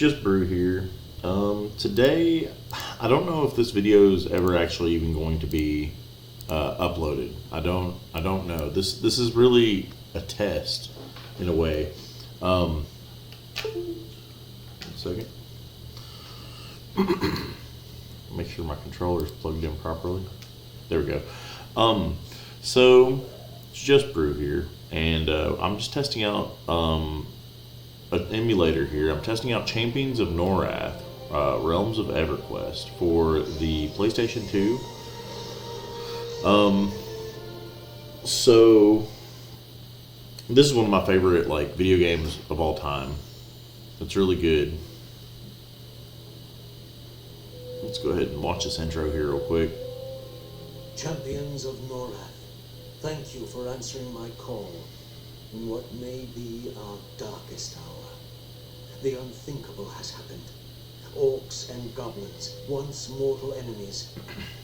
Just Brew here. Today, I don't know if this video is ever actually even going to be uploaded. I don't know. This is really a test in a way. One second. Make sure my controller is plugged in properly. There we go. So it's Just Brew here, and I'm just testing out an emulator here. I'm testing out Champions of Norrath, Realms of EverQuest for the PlayStation 2. So this is one of my favorite video games of all time. It's really good. Let's go ahead and watch this intro here real quick. Champions of Norrath, thank you for answering my call in what may be our darkest hour. The unthinkable has happened. Orcs and goblins, once mortal enemies,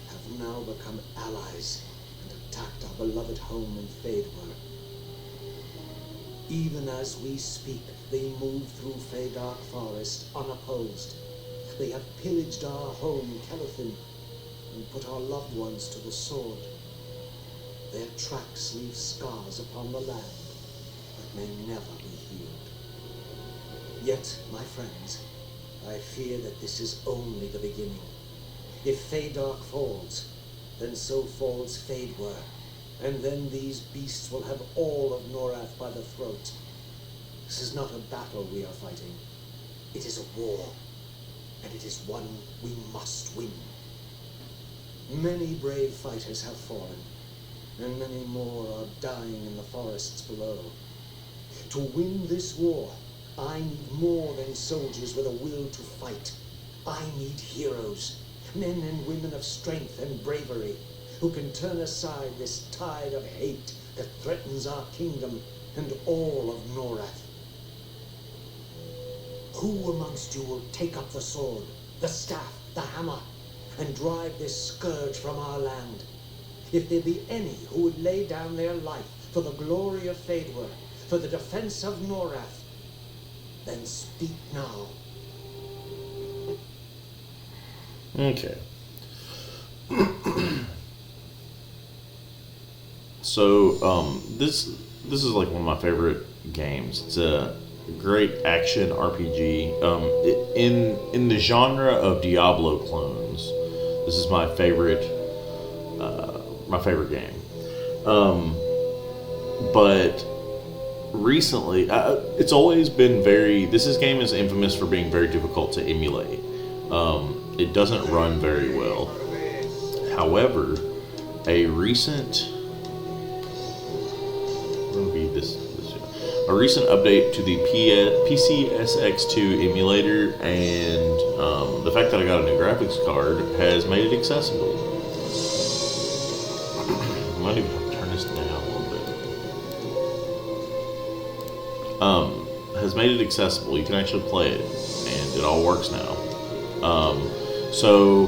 have now become allies and attacked our beloved home in Fadewar. Even as we speak, they move through Feydark Forest unopposed. They have pillaged our home, Kelethin, and put our loved ones to the sword. Their tracks leave scars upon the land that may never be healed. Yet, my friends, I fear that this is only the beginning. If Feydark falls, then so falls Fadewar, and then these beasts will have all of Norrath by the throat. This is not a battle we are fighting. It is a war, and it is one we must win. Many brave fighters have fallen, and many more are dying in the forests below. To win this war, I need more than soldiers with a will to fight. I need heroes, men and women of strength and bravery, who can turn aside this tide of hate that threatens our kingdom and all of Norrath. Who amongst you will take up the sword, the staff, the hammer, and drive this scourge from our land? If there be any who would lay down their life for the glory of Fadewar, for the defense of Norrath, then speak now. Okay. So this is like one of my favorite games. It's a great action RPG. In the genre of Diablo clones, this is my favorite game. But recently, it's always been this game is infamous for being very difficult to emulate. It doesn't run very well. However, a recent update to the PCSX2 emulator and the fact that I got a new graphics card has made it accessible. I might even have to turn this down a little bit. Has made it accessible. You can actually play it, and it all works now. So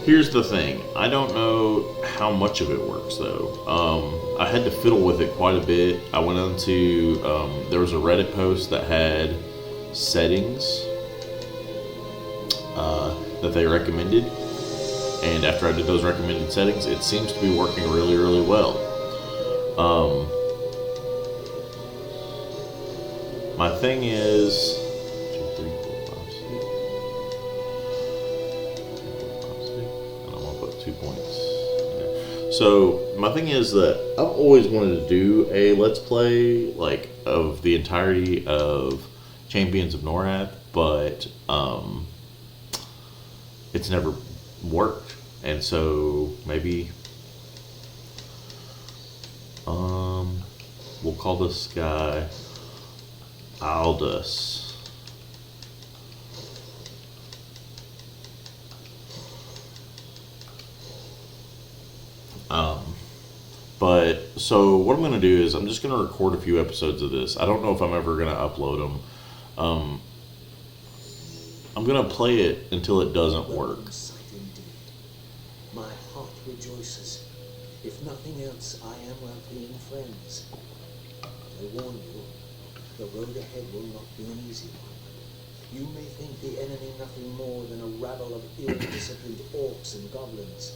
here's the thing. I don't know how much of it works though. I had to fiddle with it quite a bit. I went onto there was a Reddit post that had settings that they recommended, and after I did those recommended settings, it seems to be working really, really well. My thing is 2, 3, 4, 5, 6. And I'm gonna put 2 points there. So my thing is that I've always wanted to do a let's play of the entirety of Champions of Norrath, but it's never worked. And so maybe we'll call this guy Aldous. But so what I'm going to do is I'm just going to record a few episodes of this. I don't know if I'm ever going to upload them. I'm going to play it until it doesn't work. My heart rejoices. If nothing else, I am welcoming friends. I warn you, the road ahead will not be an easy one. You may think the enemy nothing more than a rabble of ill-disciplined orcs and goblins.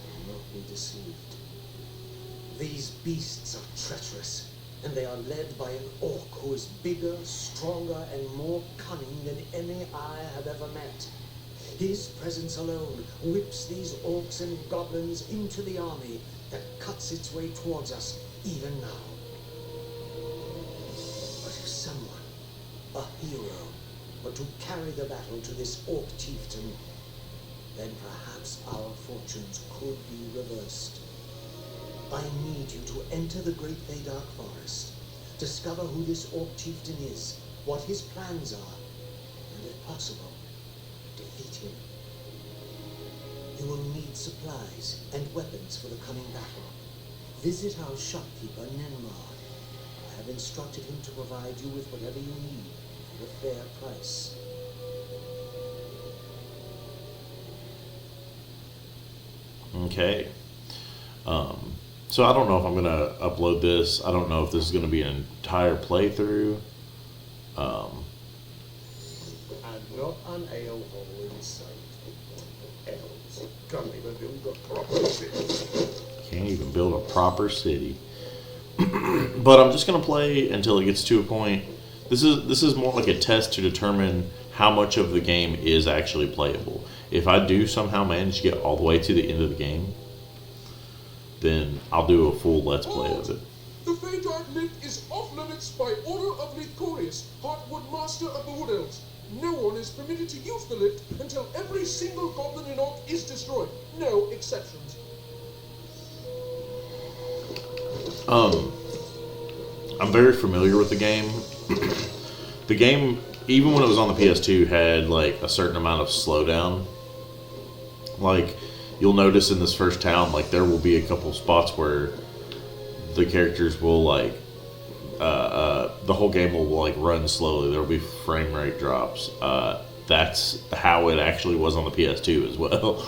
Do not be deceived. These beasts are treacherous, and they are led by an orc who is bigger, stronger, and more cunning than any I have ever met. His presence alone whips these orcs and goblins into the army that cuts its way towards us even now. But if someone, a hero, were to carry the battle to this orc chieftain, then perhaps our fortunes could be reversed. I need you to enter the Great Dark Forest, discover who this orc chieftain is, what his plans are, and if possible, defeat him. You will need supplies and weapons for the coming battle. Visit our shopkeeper, Nenmar. I have instructed him to provide you with whatever you need at a fair price. Okay. So I don't know if I'm going to upload this. I don't know if this is going to be an entire playthrough. And not an ale-hole in sight. Elves can't even build a proper city. Can't even build a proper city. But I'm just going to play until it gets to a point. This is more like a test to determine how much of the game is actually playable. If I do somehow manage to get all the way to the end of the game, then I'll do a full Let's Play of it. The Feydark Lit is off limits by order of Lithcorius, Heartwood Master of the Wood Elves. No one is permitted to use the Lit until every single goblin and orc is destroyed. No exceptions. I'm very familiar with the game. The game, even when it was on the PS2, had like a certain amount of slowdown. Like, you'll notice in this first town, like there will be a couple spots where the characters will like, the whole game will like run slowly. There will be frame rate drops. That's how it actually was on the PS2 as well.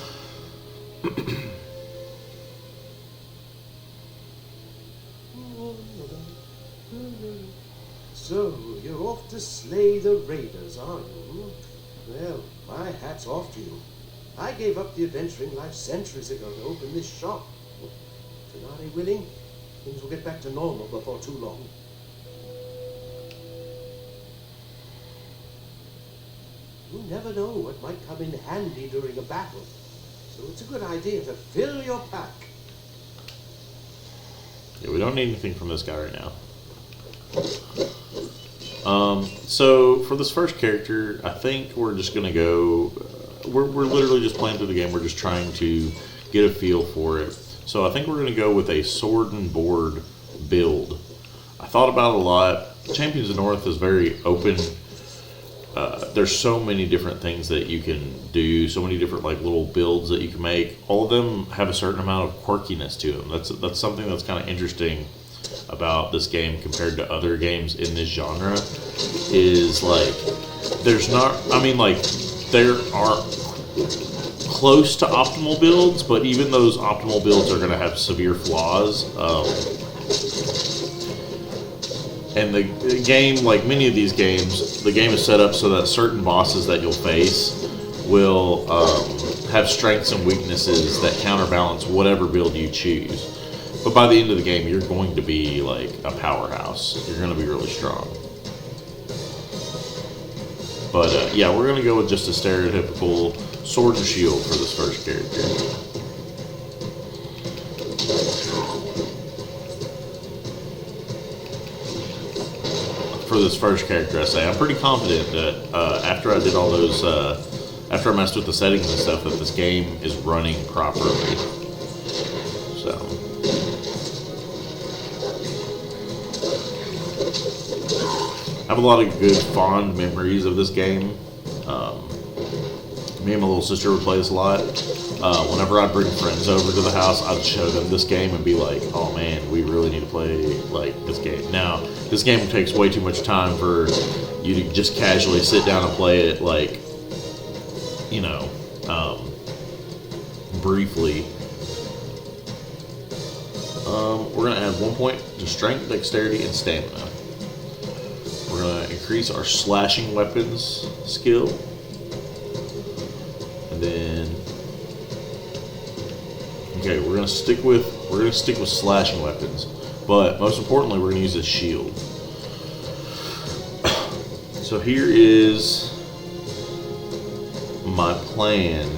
So, you're off to slay the raiders, are you? Well, my hat's off to you. I gave up the adventuring life centuries ago to open this shop. Tenari willing, things will get back to normal before too long. You never know what might come in handy during a battle, so it's a good idea to fill your pack. Yeah, we don't need anything from this guy right now. So for this first character, I think we're just gonna go. We're literally just playing through the game. We're just trying to get a feel for it. So I think we're gonna go with a sword and board build. I thought about it a lot. Champions of Norrath is very open. There's so many different things that you can do, so many different like little builds that you can make. All of them have a certain amount of quirkiness to them. That's something that's kind of interesting about this game compared to other games in this genre. Is like there's not. I mean, like there are close to optimal builds, but even those optimal builds are going to have severe flaws. And the game, like many of these games, the game is set up so that certain bosses that you'll face will have strengths and weaknesses that counterbalance whatever build you choose. But by the end of the game, you're going to be like a powerhouse. You're going to be really strong. But yeah, we're going to go with just a stereotypical sword and shield for this first character. For this first character, I say I'm pretty confident that after I did all those, after I messed with the settings and stuff, that this game is running properly. So, I have a lot of good, fond memories of this game. Me and my little sister would play this a lot. Whenever I'd bring friends over to the house, I'd show them this game and be like, oh man, we really need to play like this game. Now, this game takes way too much time for you to just casually sit down and play it like, you know, briefly. We're going to add 1 point to strength, dexterity, and stamina. We're going to increase our slashing weapons skill. And then, okay, we're gonna stick with slashing weapons, but most importantly, we're gonna use this shield. So here is my plan.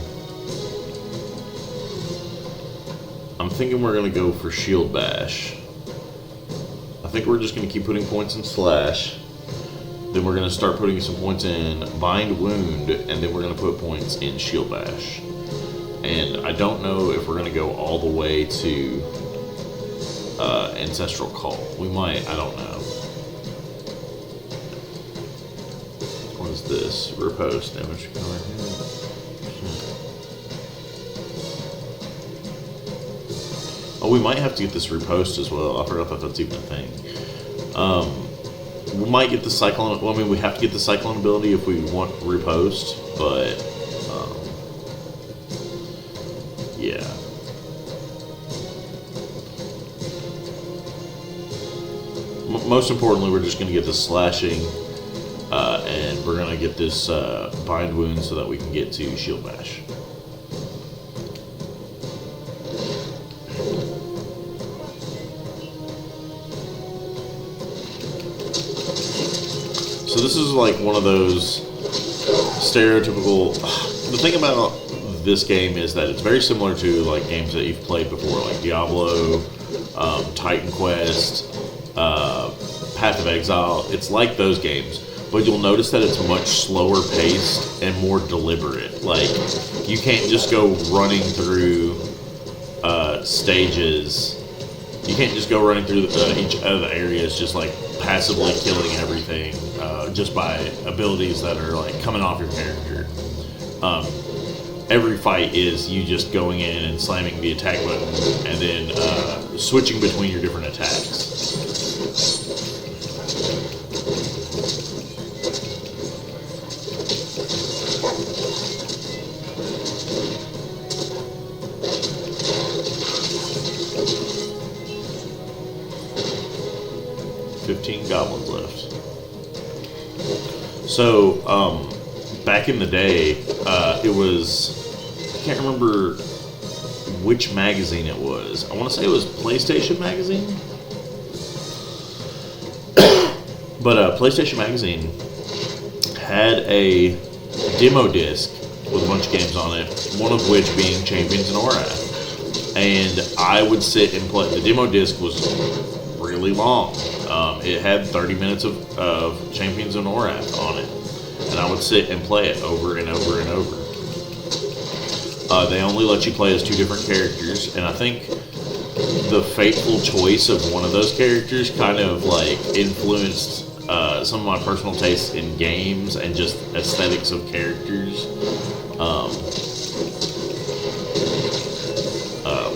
I'm thinking we're gonna go for shield bash. I think we're just gonna keep putting points in slash. Then we're gonna start putting some points in bind wound, and then we're gonna put points in shield bash. And I don't know if we're gonna go all the way to ancestral call. We might. I don't know. What is this? Riposte damage. Oh, we might have to get this riposte as well. I forgot that that's even a thing. We might get the cyclone. Well, I mean, we have to get the cyclone ability if we want riposte, but yeah. Most importantly, we're just going to get the slashing, and we're going to get this bind wound so that we can get to shield bash. So this is like one of those stereotypical. The thing about this game is that it's very similar to like games that you've played before, like Diablo, Titan Quest, Path of Exile. It's like those games, but you'll notice that it's much slower paced and more deliberate. Like, you can't just go running through stages. You can't just go running through each of the areas just like passively killing everything just by abilities that are like coming off your character. Every fight is you just going in and slamming the attack button and then switching between your different attacks. 15 goblins left. So, back in the day, it was, I can't remember which magazine it was. I want to say it was PlayStation Magazine. But PlayStation Magazine had a demo disc with a bunch of games on it, one of which being Champions of Norrath. And I would sit and play. The demo disc was really long. It had 30 minutes of Champions of Norrath on it. And I would sit and play it over and over and over. They only let you play as 2 different characters, and I think the fateful choice of one of those characters kind of like influenced some of my personal tastes in games and just aesthetics of characters.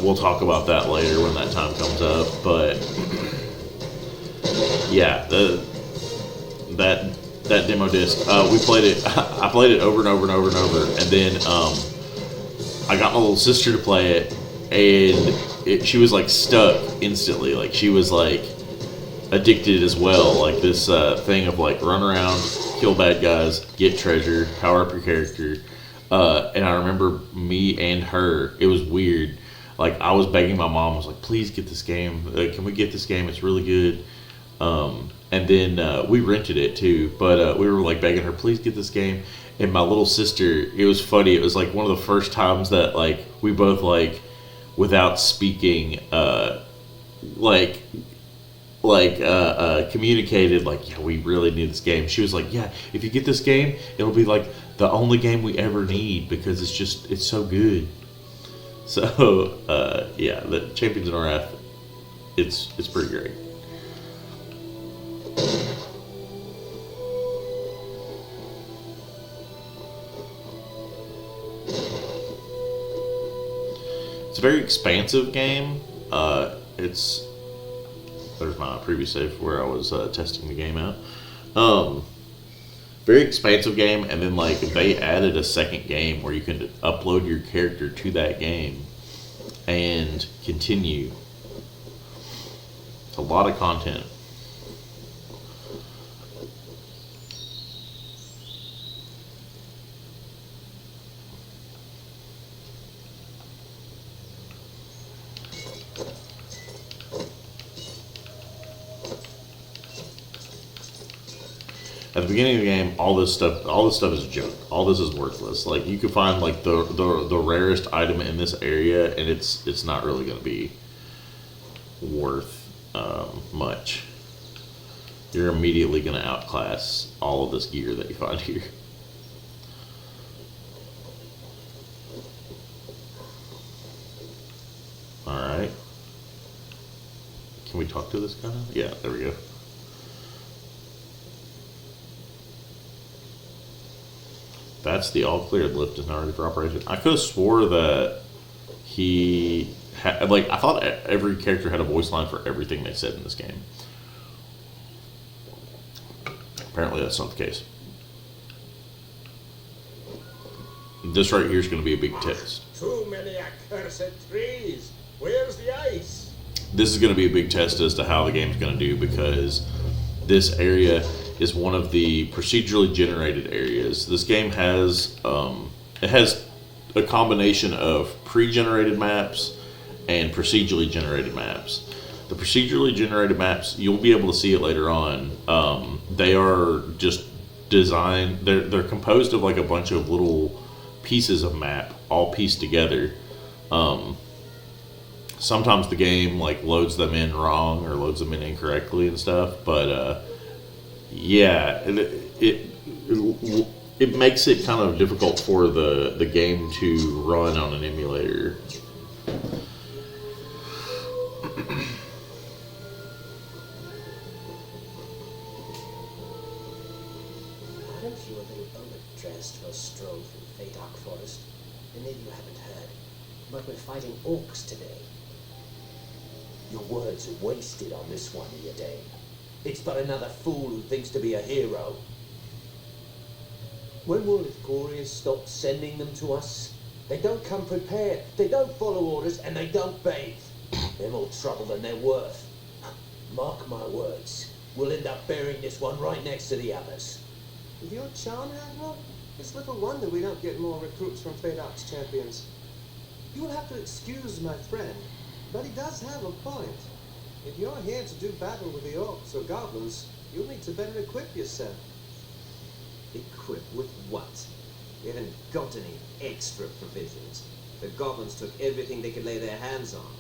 We'll talk about that later when that time comes up, but yeah, that demo disc, we played it. I played it over and over and over and over, and then I got my little sister to play it, and she was like stuck instantly. Like, she was like addicted as well. Like this thing of like run around, kill bad guys, get treasure, power up your character. And I remember me and her. It was weird. Like, I was begging my mom. I was like, "Please get this game. Can we get this game? It's really good." And then we rented it too. But we were like begging her, "Please get this game." And my little sister, it was funny. It was like one of the first times that like we both like, without speaking, communicated like, "Yeah, we really need this game." She was like, "Yeah, if you get this game, it'll be like the only game we ever need because it's so good." So yeah, the Champions of Norrath, it's pretty great. It's a very expansive game. There's my previous save where I was testing the game out. Very expansive game, and then like they added a second game where you can upload your character to that game and continue. It's a lot of content. at the beginning of the game, all this stuff is junk. All this is worthless. Like you could find like the rarest item in this area, and it's not really going to be worth much. You're immediately going to outclass all of this gear that you find here. All right. Can we talk to this guy? Yeah, there we go. That's the all cleared. Lift is not ready for operation. I could have swore that he had, like, I thought every character had a voice line for everything they said in this game. Apparently that's not the case. This right here is going to be a big test. Too many accursed trees. Where's the ice? This is going to be a big test as to how the game's going to do, because this area is one of the procedurally generated areas. This game has it has a combination of pre-generated maps and procedurally generated maps. The procedurally generated maps, you'll be able to see it later on. They are just designed. They're composed of like a bunch of little pieces of map all pieced together. Sometimes the game like loads them in wrong or loads them in incorrectly and stuff, but yeah, it makes it kind of difficult for the game to run on an emulator. Aren't you a little overdressed for a stroll through Faydark Forest? And maybe you haven't heard, but we're fighting orcs today. Your words are wasted on this one, Eodane. It's but another fool who thinks to be a hero. When will Ithcorius stop sending them to us? They don't come prepared, they don't follow orders, and they don't bathe. They're more trouble than they're worth. Mark my words, we'll end up burying this one right next to the others. With your charm, Admiral, it's little wonder we don't get more recruits from Faydark's champions. You will have to excuse my friend, but he does have a point. If you're here to do battle with the orcs or goblins, you'll need to better equip yourself. Equip with what? We haven't got any extra provisions. The goblins took everything they could lay their hands on.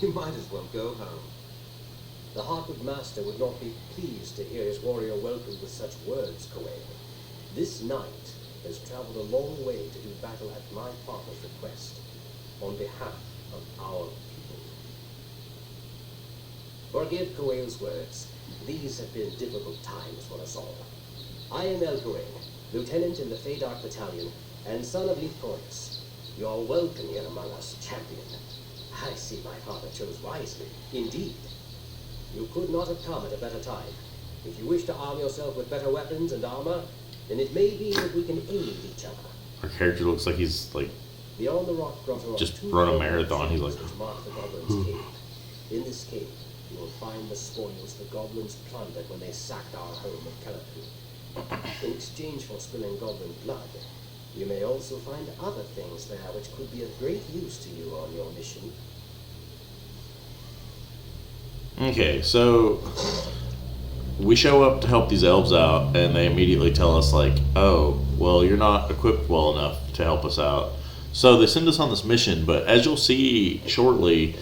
You might as well go home. The Heartwood Master would not be pleased to hear his warrior welcomed with such words, Coel. This knight has traveled a long way to do battle at my father's request, on behalf of our people. Forgive Coel's words. These have been difficult times for us all. I am Elgoring, lieutenant in the Faydark Battalion, and son of Ithcorius. You are welcome here among us, champion. I see my father chose wisely, indeed. You could not have come at a better time. If you wish to arm yourself with better weapons and armor, then it may be that we can aid each other. Our character looks like he's like Beyond the rock grotto just are two run a old marathon. He's like, caves which mark the goblins' cave. In this cave, you will find the spoils the goblins plundered when they sacked our home of Calapu. In exchange for spilling goblin blood, you may also find other things there which could be of great use to you on your mission. okay, so we show up to help these elves out, and they immediately tell us like, oh, well, you're not equipped well enough to help us out. So they send us on this mission, but as you'll see shortly,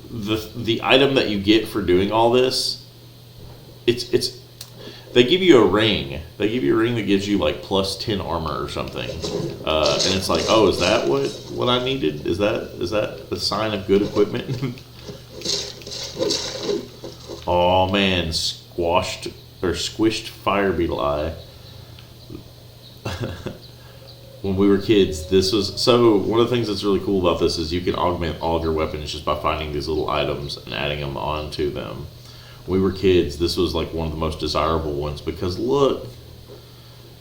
the item that you get for doing all this, it's they give you a ring. They give you a ring that gives you like plus 10 armor or something, and it's like, oh, is that what I needed? Is that a sign of good equipment? Oh man, squished fire beetle eye. When we were kids, this was so. One of the things that's really cool about this is you can augment all of your weapons just by finding these little items and adding them onto them. When we were kids, this was like one of the most desirable ones because look,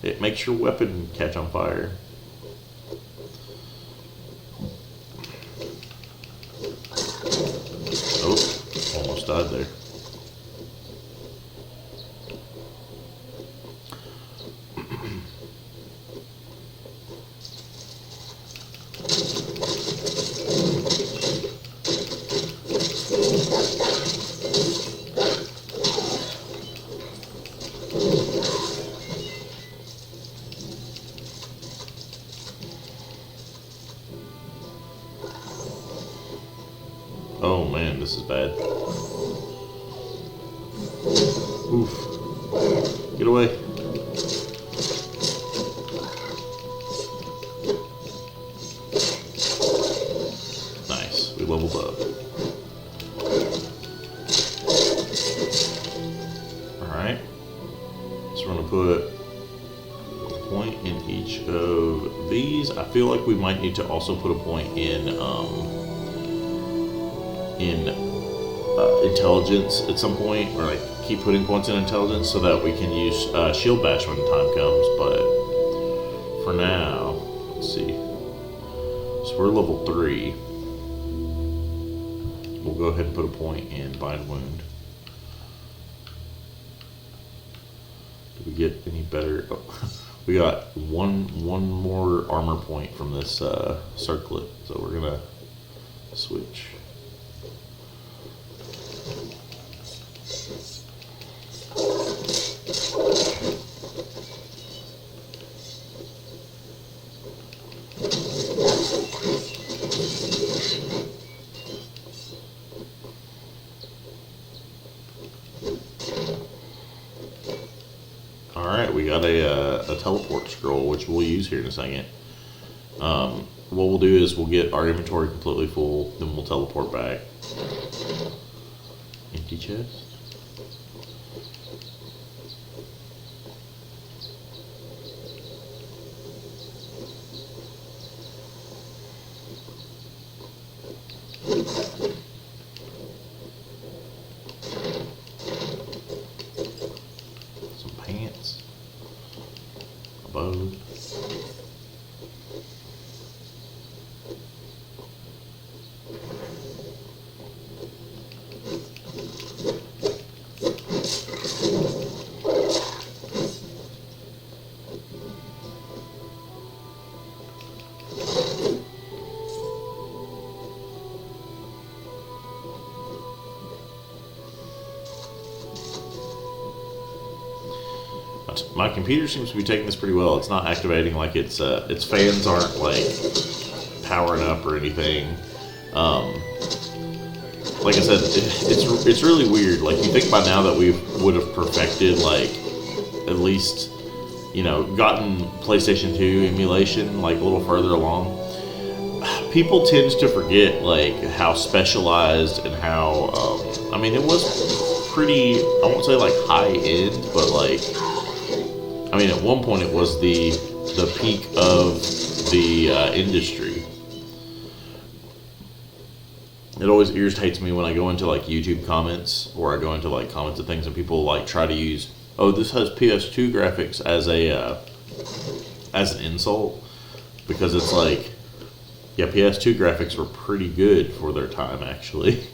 it makes your weapon catch on fire. Oh, almost died there. Oh man, this is bad. Oof. Get away. Nice. We leveled up. Alright. So we're going to put a point in each of these. I feel like we might need to also put a point in intelligence at some point, or like keep putting points in intelligence so that we can use shield bash when the time comes. But for now, let's see. So we're level 3. We'll go ahead and put a point in bind wound. Did we get any better? Oh, we got one more armor point from this circlet, so we're gonna switch. Alright, we got a teleport scroll, which we'll use here in a second. What we'll do is we'll get our inventory completely full, then we'll teleport back. Empty chest. Some pants. A bow. My computer seems to be taking this pretty well. It's not activating like its fans aren't like powering up or anything. Like I said, it's really weird. Like you think by now that we would have perfected like at least gotten PlayStation 2 emulation like a little further along. People tend to forget like how specialized and how I mean it was pretty. I won't say like high end, but like. I mean, at one point it was the peak of the industry. It always irritates me when I go into like YouTube comments or I go into like comments of things and people like try to use, oh, this has PS2 graphics as an insult, because it's like, yeah, PS2 graphics were pretty good for their time actually.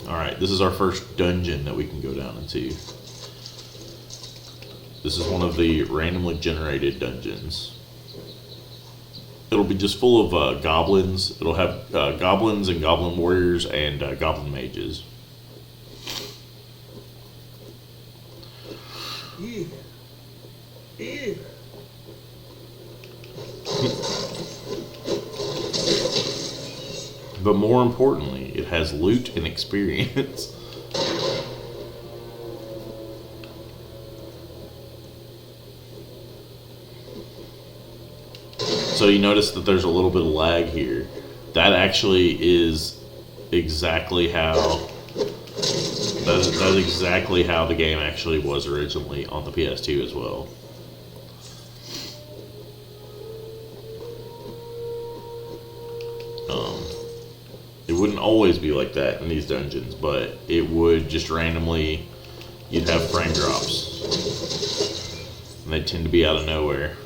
Alright, this is our first dungeon that we can go down into. This is one of the randomly generated dungeons. It'll be just full of goblins. It'll have goblins and goblin warriors and goblin mages. But more importantly, it has loot and experience. So you notice that there's a little bit of lag here. That actually is exactly how that's exactly how the game actually was originally on the PS2 as well. It wouldn't always be like that in these dungeons, but it would just randomly, you'd have frame drops. And they tend to be out of nowhere.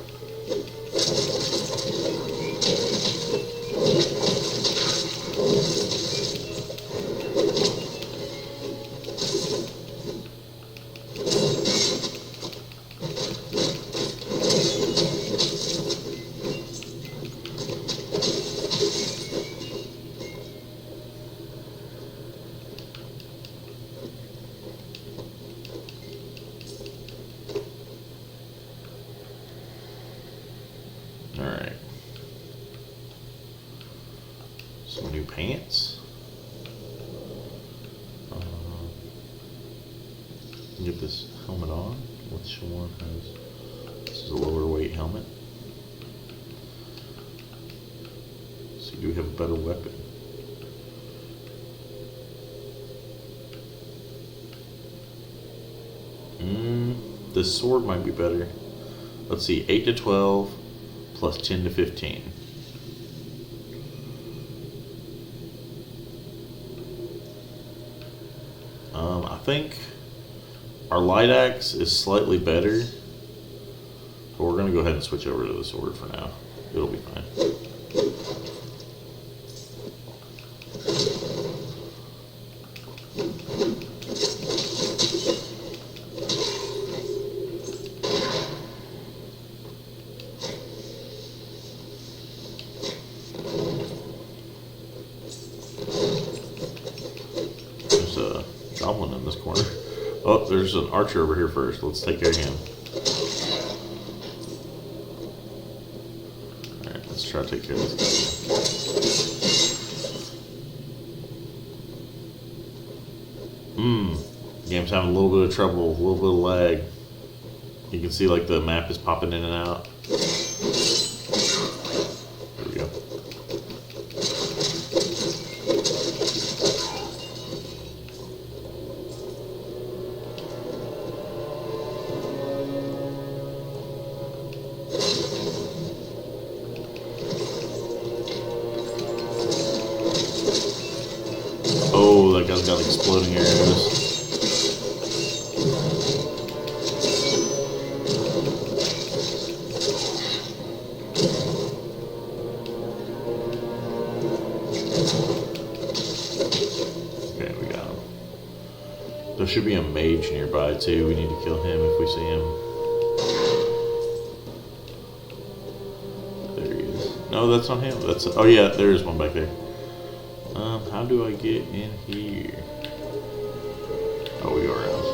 pants. Get this helmet on. Which one has? This is a lower weight helmet. So you do have a better weapon. This sword might be better. Let's see, 8 to 12 plus 10 to 15. I think our light axe is slightly better, but we're gonna go ahead and switch over to the sword for now. It'll be fine. There's a goblin in this corner. Oh, there's an archer over here first. Let's take care of him. Alright, let's try to take care of this guy. Game's having a little bit of trouble, a little bit of lag. You can see like the map is popping in and out. There we go. Oh, that guy's got exploding arrows. Okay, we got him. There should be a mage nearby too. We need to kill him if we see him. There he is. No, that's not him. That's oh yeah, there is one back there. How do I get in here? Oh, we go around.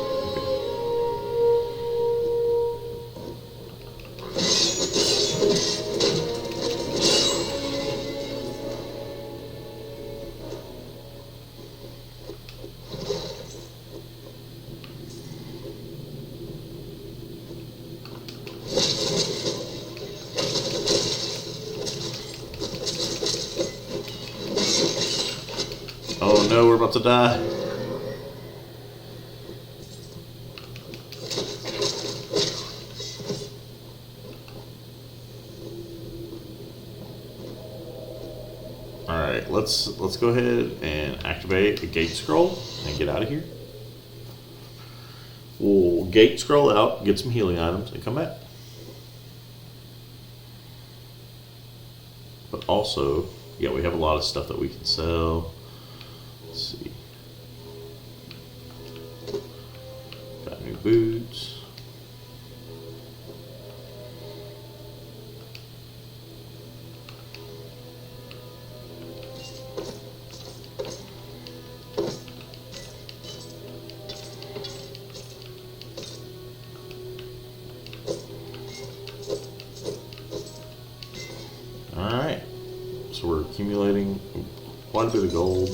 Oh no, we're about to die. Alright, let's go ahead and activate a gate scroll and get out of here. We'll gate scroll out, get some healing items, and come back. But also, yeah, we have a lot of stuff that we can sell. Let's see. Got new boots. Alright. So we're accumulating quite a bit of gold.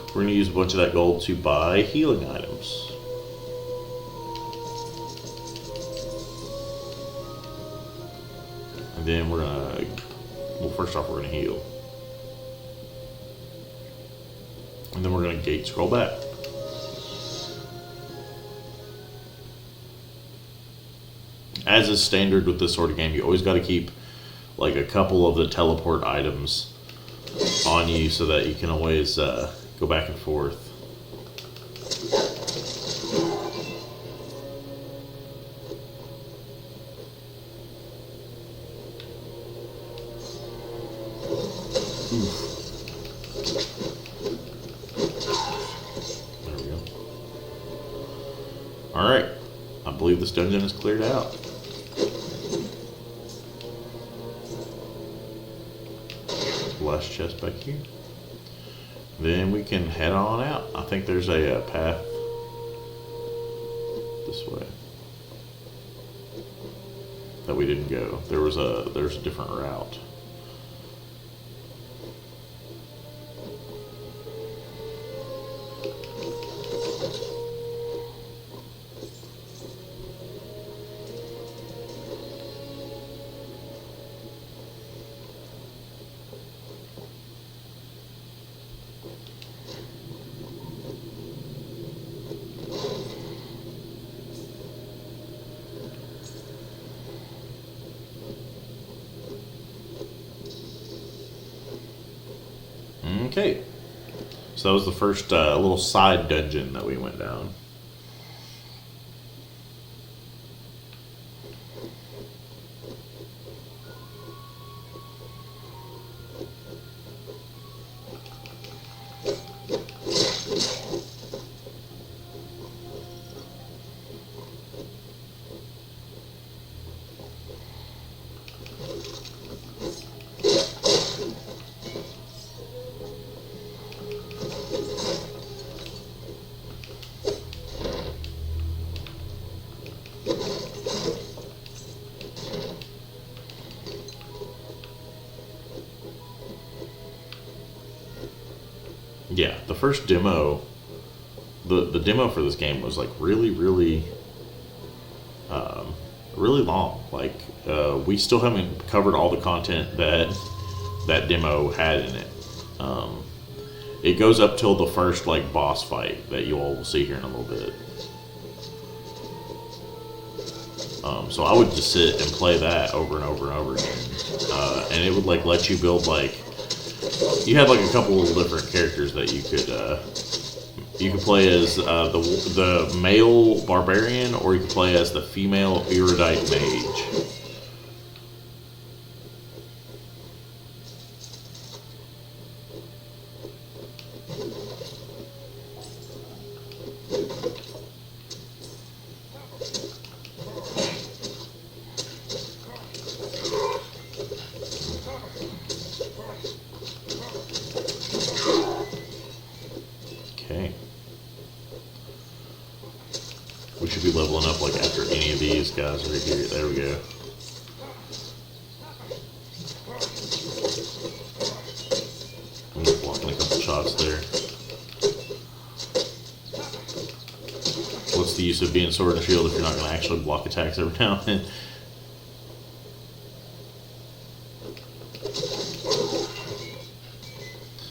We're going to use a bunch of that gold to buy healing items. And then we're going to, well, first off, we're going to heal. And then we're going to gate scroll back. As is standard with this sort of game, you always got to keep like a couple of the teleport items on you so that you can always go back and forth. There we go. Alright. I believe this dungeon is cleared out. Last chest back here. Then we can head on out. I think there's a path this way that we didn't go. There's a different route. Okay. So that was the first little side dungeon that we went down. Yeah, the first demo, the demo for this game was like really really long. Like we still haven't covered all the content that demo had in it. It goes up till the first like boss fight that you all will see here in a little bit. So I would just sit and play that over and over and over again, and it would like let you build like. You had like a couple of different characters that you could play as the male barbarian, or you could play as the female erudite mage. Okay. We should be leveling up like after any of these guys right here. There we go. I'm just blocking a couple shots there. What's the use of being sword and shield if you're not going to actually block attacks every now and then?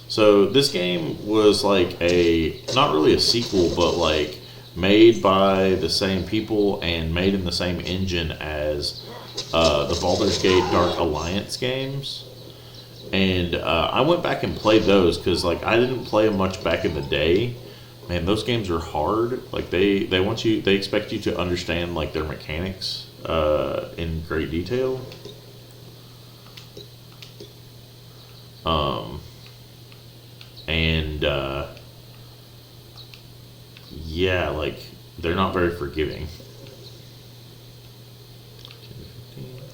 So this game was like not really a sequel, but like made by the same people and made in the same engine as the Baldur's Gate Dark Alliance games. And I went back and played those because like I didn't play them much back in the day. Man, those games are hard. Like they expect you to understand like their mechanics in great detail. And yeah, like they're not very forgiving.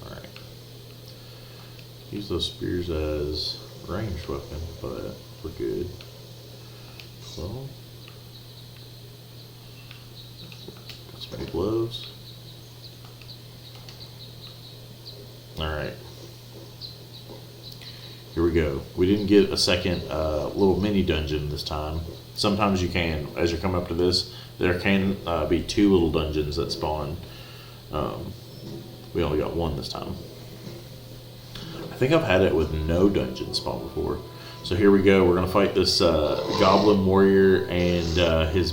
All right. Use those spears as ranged weapon, but we're good. 12. Got some gloves. All right. Here we go. We didn't get a second little mini dungeon this time. Sometimes you can, as you're coming up to this, there can be 2 little dungeons that spawn. We only got 1 this time. I think I've had it with no dungeon spawn before. So here we go. We're gonna fight this goblin warrior and his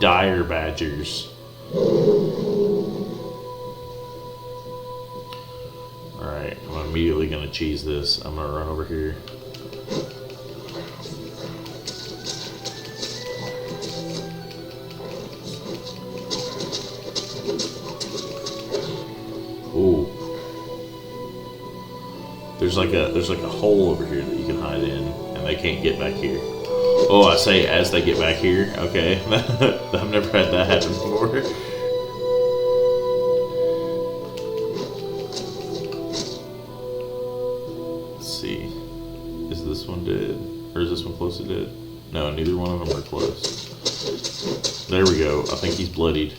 dire badgers. Alright, I'm immediately going to cheese this. I'm going to run over here. Ooh. There's like a hole over here that you can hide in, and they can't get back here. Oh, I say as they get back here. Okay. I've never had that happen before. This one dead? Or is this one close to dead? No, neither one of them are close. There we go. I think he's bloodied.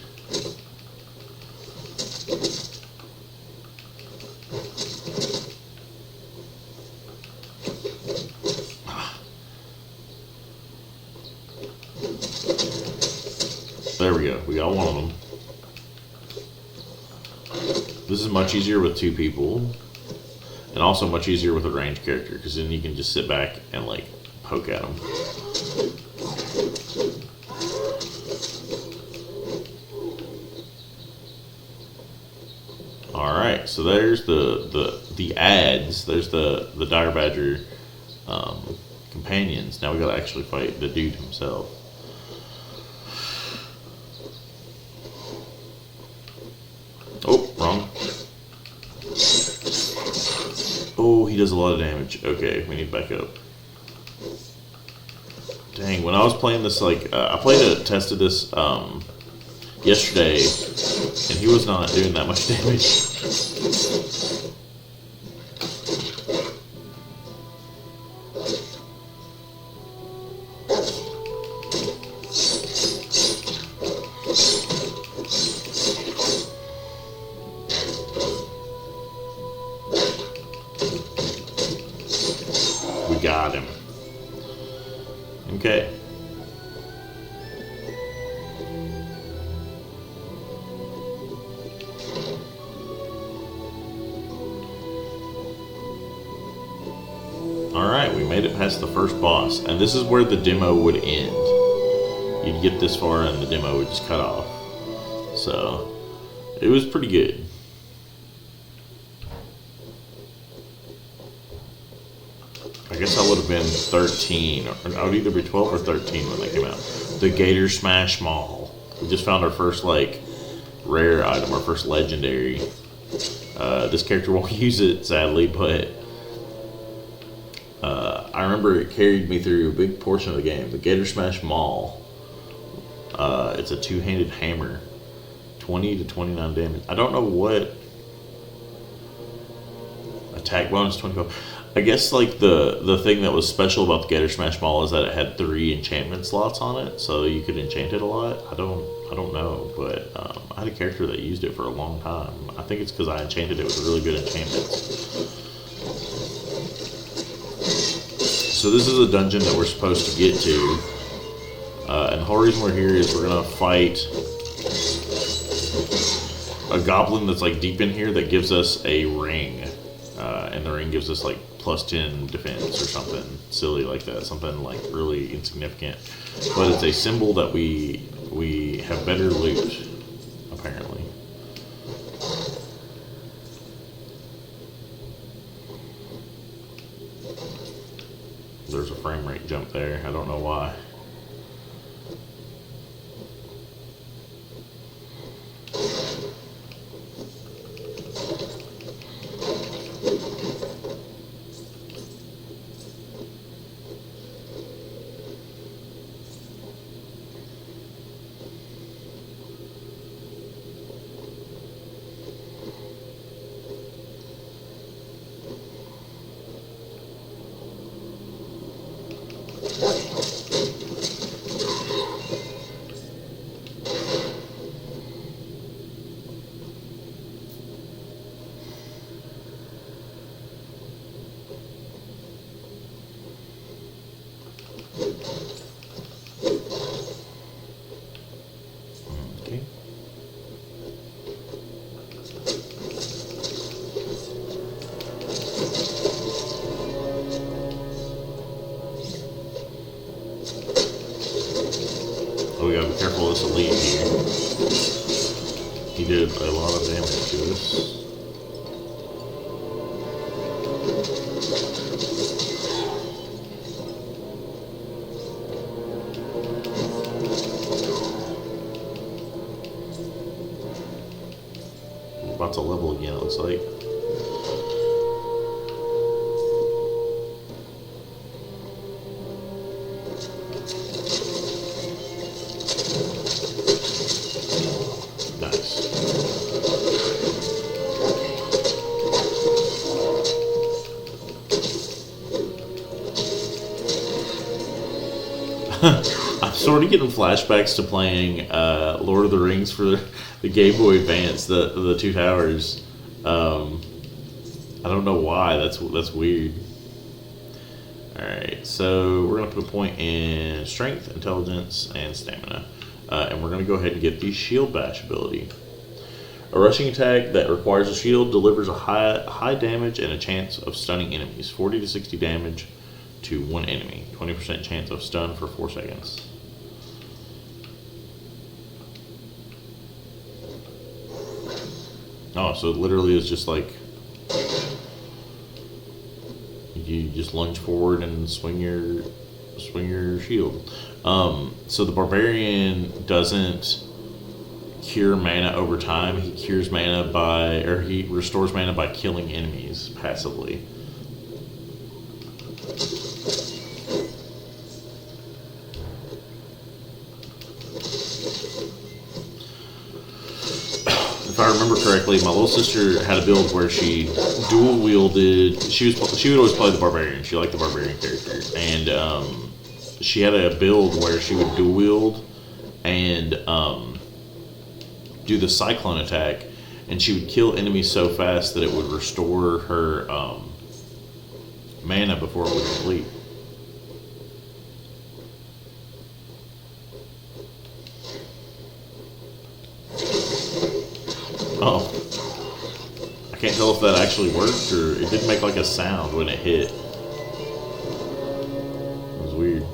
There we go. We got one of them. This is much easier with 2 people. And also much easier with a ranged character, because then you can just sit back and like poke at them. All right, so there's the ads. There's the dire badger companions. Now we gotta actually fight the dude himself. Oh, wrong. Oh, he does a lot of damage. Okay, we need to back up. Dang, when I was playing this, like, I tested this yesterday, and he was not doing that much damage. We got him. Okay. Alright, we made it past the first boss, and this is where the demo would end. You'd get this far and the demo would just cut off. So, it was pretty good. I guess I would have been 13, or I would either be 12 or 13 when they came out. The Gator Smash Mall. We just found our first, like, rare item, our first legendary. This character won't use it, sadly, but I remember it carried me through a big portion of the game. The Gator Smash Maul. It's a two-handed hammer. 20 to 29 damage. I don't know what attack bonus 25. I guess like the thing that was special about the Gator Smash Maul is that it had 3 enchantment slots on it, so you could enchant it a lot. I don't know, but I had a character that used it for a long time. I think it's because I enchanted it with really good enchantments. So this is a dungeon that we're supposed to get to, and the whole reason we're here is we're gonna fight a goblin that's like deep in here that gives us a ring, and the ring gives us like +10 defense or something silly like that, something like really insignificant, but it's a symbol that we have better loot, apparently. There's a frame rate jump there. I don't know why. Okay. Oh, we gotta be careful of this elite here. He did a lot of damage to us. We're about to level again, it looks like. Nice. I'm sort of getting flashbacks to playing Lord of the Rings for the Game Boy Advance, the Two Towers. I don't know why. That's weird. All right, so we're gonna put a point in strength, intelligence, and stamina, and we're gonna go ahead and get the Shield Bash ability. A rushing attack that requires a shield delivers a high damage and a chance of stunning enemies. 40 to 60 damage to one enemy. 20% chance of stun for 4 seconds. Oh, so it literally is just like you you just lunge forward and swing your shield. So the barbarian doesn't cure mana over time. He cures mana he restores mana by killing enemies passively. If I remember correctly, my little sister had a build where she dual wielded. She would always play the barbarian. She liked the barbarian character, and she had a build where she would dual wield and do the cyclone attack, and she would kill enemies so fast that it would restore her mana before it would deplete. Oh. I can't tell if that actually worked, or it didn't make like a sound when it hit. It was weird.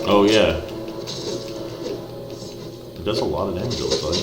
Oh yeah. It does a lot of damage, it looks like.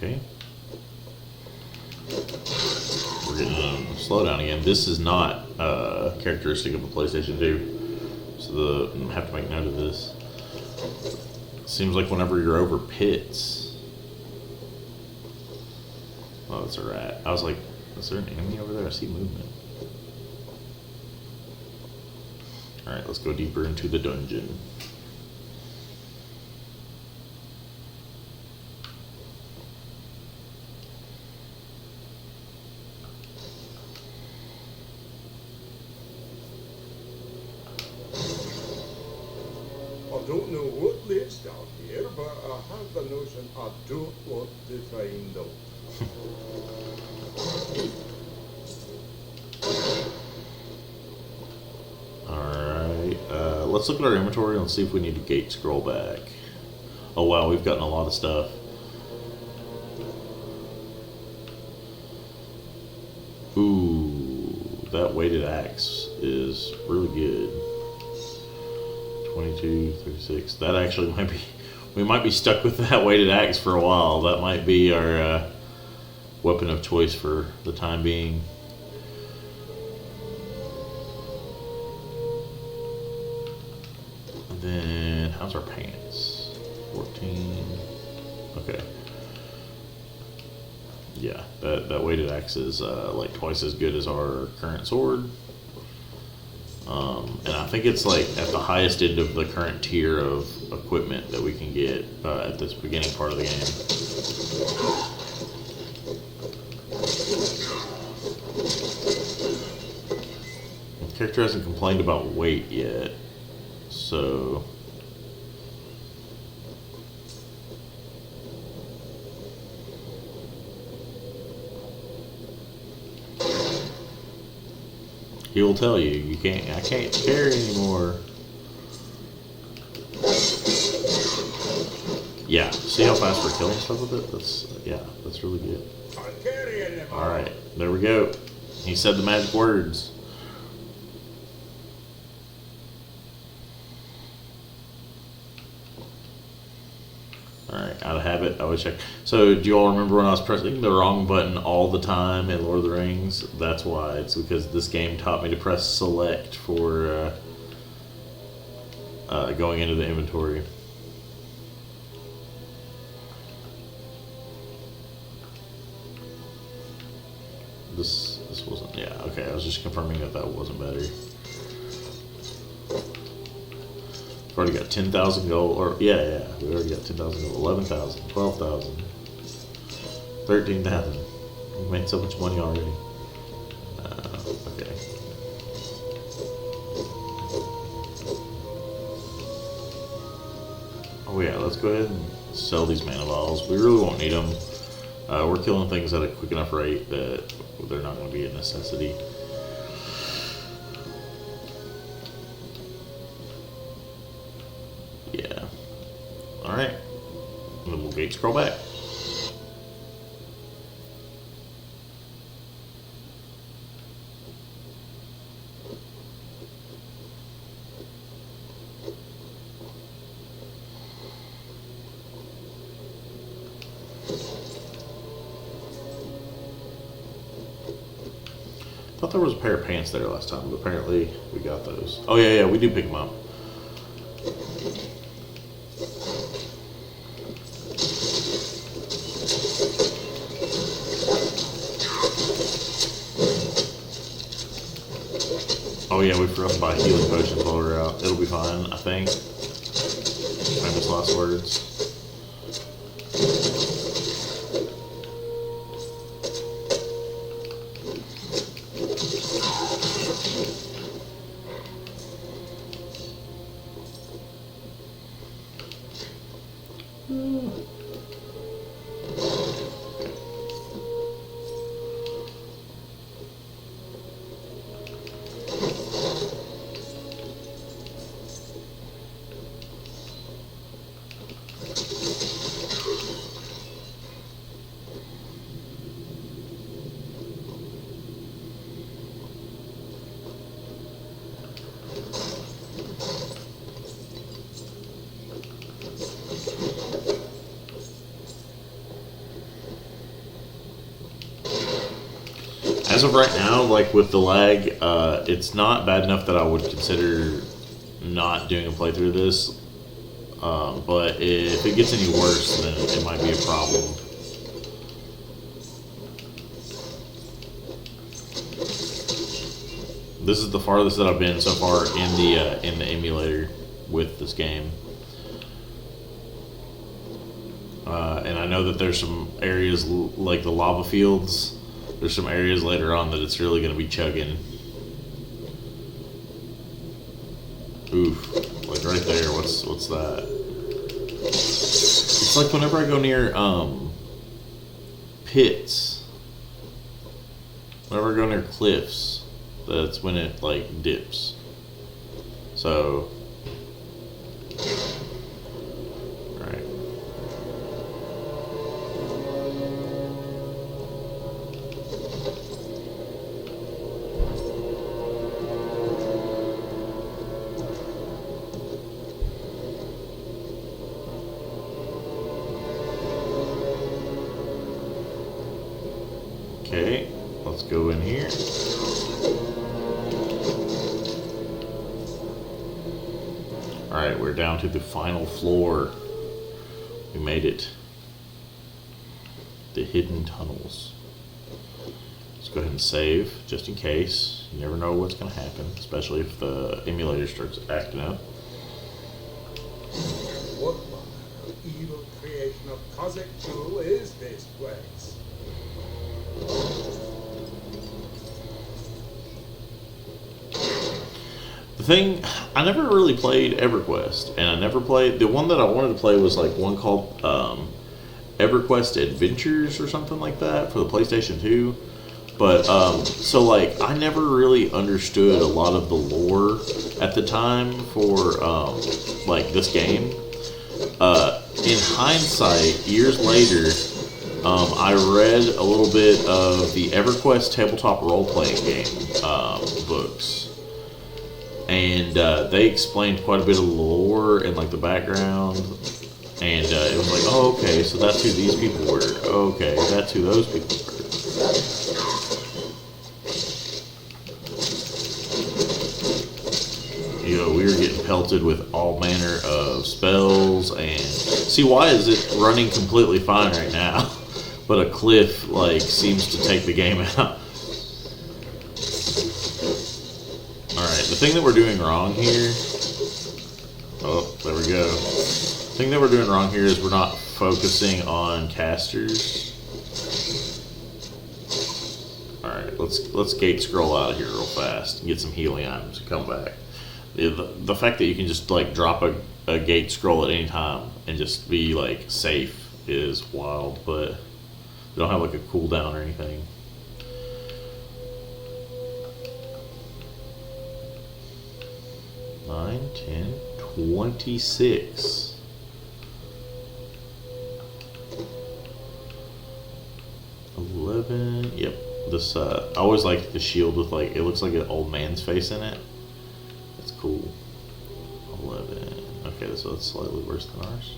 Okay. We're getting a slowdown again. This is not characteristic of a PlayStation 2. So I have to make note of this. Seems like whenever you're over pits. Oh, it's a rat. I was like, is there an enemy over there? I see movement. Alright, let's go deeper into the dungeon. I don't know what lives down here, but I have the notion I don't want to find out. Alright, let's look at our inventory and see if we need to gate scroll back. Oh wow, we've gotten a lot of stuff. Ooh, that weighted axe is really good. 22, 36. That actually might be, we might be stuck with that weighted axe for a while. That might be our weapon of choice for the time being. And then, how's our pants? 14. Okay. Yeah, that weighted axe is like twice as good as our current sword. And I think it's like at the highest end of the current tier of equipment that we can get at this beginning part of the game. The character hasn't complained about weight yet, so... He will tell you, I can't carry anymore. Yeah, see how fast we're killing stuff with it? That's really good. Can't carry anymore. Alright, there we go. He said the magic words. Alright, out of habit, I would check. So, do you all remember when I was pressing the wrong button all the time in Lord of the Rings? That's why. It's because this game taught me to press select for going into the inventory. This wasn't, yeah, okay, I was just confirming that wasn't better. We've already got 10,000 gold, or yeah, we already got 10,000 gold, 11,000, 12,000, 13,000. We made so much money already. well, yeah, let's go ahead and sell these mana balls. We really won't need them. We're killing things at a quick enough rate that they're not going to be a necessity. Yeah. Alright. And then we'll gate scroll back. Thought there was a pair of pants there last time, but apparently we got those. Oh yeah, we do pick them up. Oh yeah, we forgot to buy healing potions while we're out. It'll be fine, I think. Famous last words. As of right now, like with the lag, it's not bad enough that I would consider not doing a playthrough of this. But if it gets any worse, then it might be a problem. This is the farthest that I've been so far in the emulator with this game. And I know that there's some areas like the lava fields. There's some areas later on that it's really going to be chugging. Oof, like right there. What's that? It's like whenever I go near pits. Whenever I go near cliffs, that's when it like dips. So, right. Okay, let's go in here. Alright, we're down to the final floor. We made it. The hidden tunnels. Let's go ahead and save, just in case. You never know what's going to happen, especially if the emulator starts acting up. What manner of evil creation of Cossack jewel is this place? The thing, I never really played EverQuest, and I never played, the one that I wanted to play was like one called EverQuest Adventures or something like that for the PlayStation 2. But, so like, I never really understood a lot of the lore at the time for, like, this game. In hindsight, years later, I read a little bit of the EverQuest tabletop role-playing game books. And they explained quite a bit of the lore and like the background. And it was like, oh, okay, so that's who these people were. Okay, that's who those people were. You know, we were getting pelted with all manner of spells. And see, why is it running completely fine right now? But a cliff, like, seems to take the game out. Alright, the thing that we're doing wrong here... Oh, there we go. The thing that we're doing wrong here is we're not focusing on casters. Alright, let's gate scroll out of here real fast and get some healing items and come back. The fact that you can just like drop a gate scroll at any time and just be like safe is wild, but they don't have like a cooldown or anything. Nine, 10, 26. Yep. This I always like the shield with like it looks like an old man's face in it. That's cool. 11. Okay, so it's slightly worse than ours.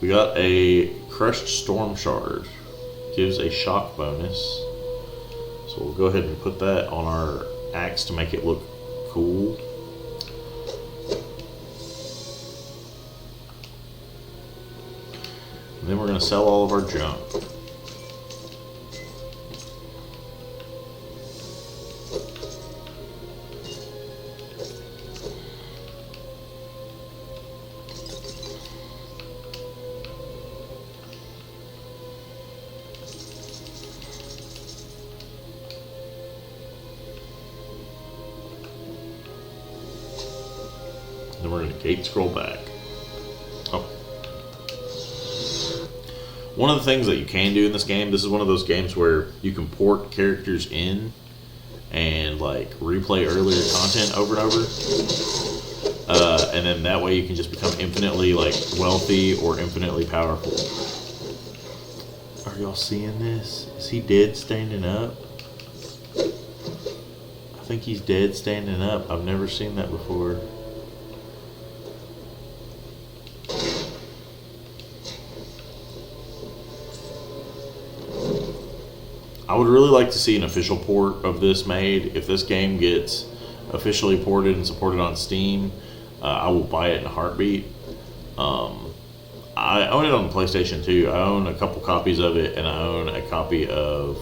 We got a crushed storm shard. Gives a shock bonus. So we'll go ahead and put that on our axe to make it look cool. And then we're going to sell all of our junk. Then we're going to gate scroll back. Oh. One of the things that you can do in this game, this is one of those games where you can port characters in and like replay earlier content over and over. And then that way you can just become infinitely like wealthy or infinitely powerful. Are y'all seeing this? Is he dead standing up? I think he's dead standing up. I've never seen that before. I would really like to see an official port of this made. If this game gets officially ported and supported on Steam, I will buy it in a heartbeat. I own it on the PlayStation 2. I own a couple copies of it, and I own a copy of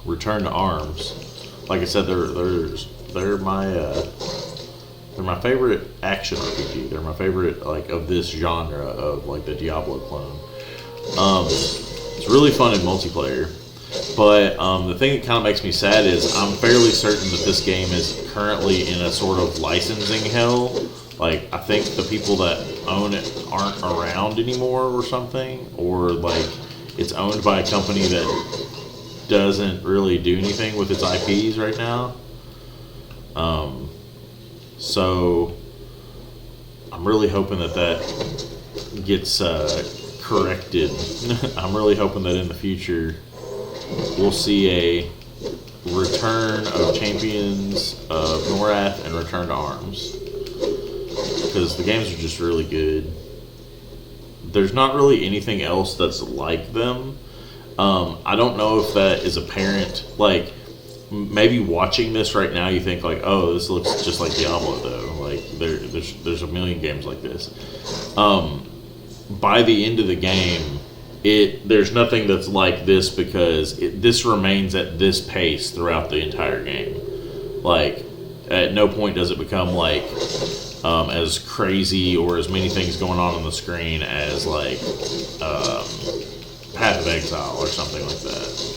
Return to Arms. Like I said, they're my favorite action RPG. They're my favorite like of this genre of like the Diablo clone. It's really fun in multiplayer, but the thing that kind of makes me sad is I'm fairly certain that this game is currently in a sort of licensing hell. Like, I think the people that own it aren't around anymore or something, or like it's owned by a company that doesn't really do anything with its IPs right now. So I'm really hoping that gets corrected. I'm really hoping that in the future we'll see a return of Champions of Norrath and Return to Arms, because the games are just really good. There's not really anything else that's like them. I don't know if that is apparent. Like, maybe watching this right now you think like, oh, this looks just like Diablo though. Like there's a million games like this. By the end of the game, there's nothing that's like this, because this remains at this pace throughout the entire game. Like, at no point does it become like as crazy or as many things going on the screen as like Path of Exile or something like that.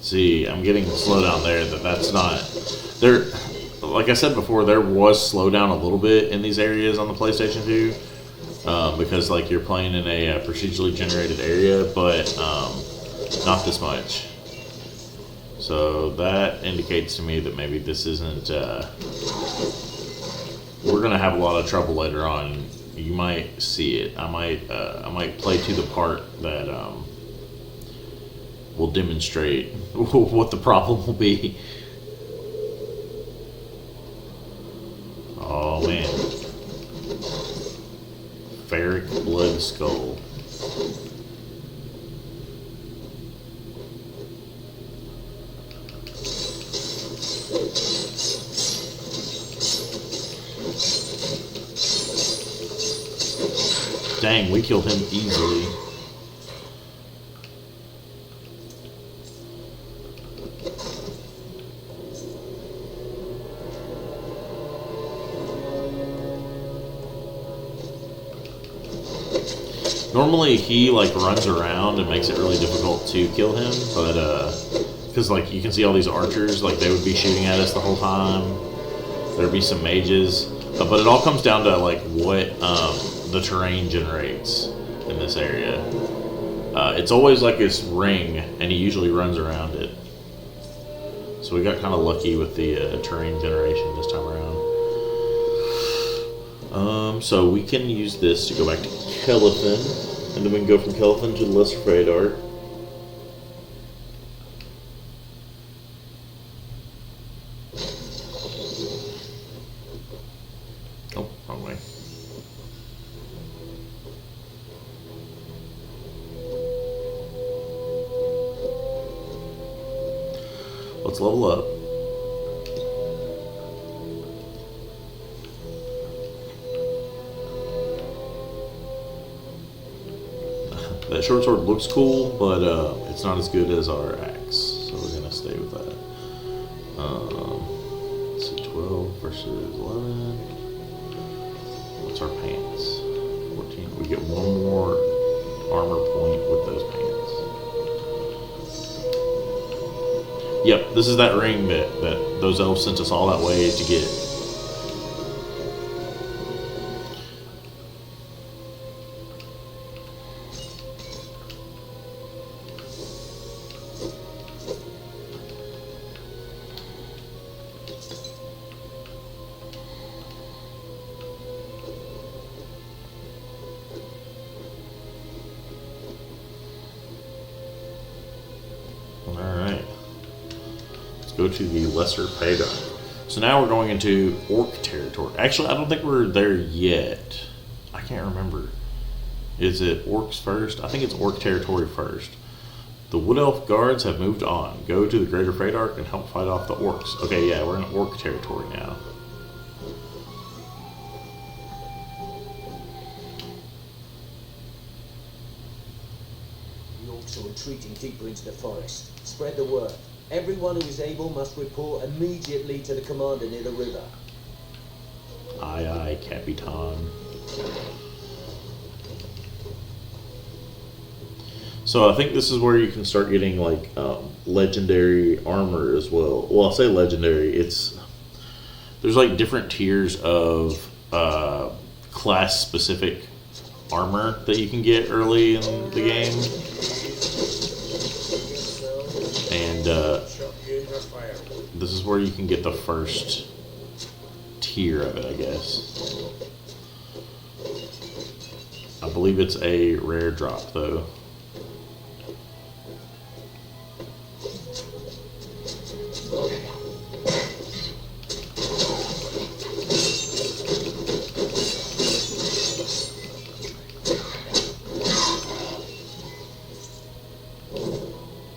See, I'm getting slowdown there. That's not there. Like I said before, there was slowdown a little bit in these areas on the PlayStation 2 because like you're playing in a procedurally generated area, but not this much. So that indicates to me that maybe this isn't. We're gonna have a lot of trouble later on. You might see it. I might play to the part that will demonstrate what the problem will be. Oh man. Ferric blood skull. Dang, we killed him easily. Normally he like runs around and makes it really difficult to kill him, but because like you can see all these archers, like they would be shooting at us the whole time. There'd be some mages, but it all comes down to like what the terrain generates in this area. It's always like this ring, and he usually runs around it. So we got kind of lucky with the terrain generation this time around. So we can use this to go back to Kelithin, and then we can go from Kelithin to the Lesser Fadar. Oh, wrong way. Let's level up. That short sword looks cool, but it's not as good as our axe, so we're gonna stay with that. Let's see, 12 versus 11. What's our pants? 14. We get one more armor point with those pants. Yep, this is that ring that those elves sent us all that way to get. Go to the Lesser Fadar. So now we're going into Orc territory. Actually, I don't think we're there yet. I can't remember. Is it Orcs first? I think it's Orc territory first. The Wood Elf guards have moved on. Go to the Greater Fadar and help fight off the Orcs. Okay, yeah, we're in Orc territory now. The Orcs are retreating deeper into the forest. Spread the word. Everyone who is able must report immediately to the commander near the river. Aye, aye, Capitan. So I think this is where you can start getting like legendary armor as well. Well, I'll say legendary. There's like different tiers of class-specific armor that you can get early in the game. And this is where you can get the first tier of it, I guess. I believe it's a rare drop, though.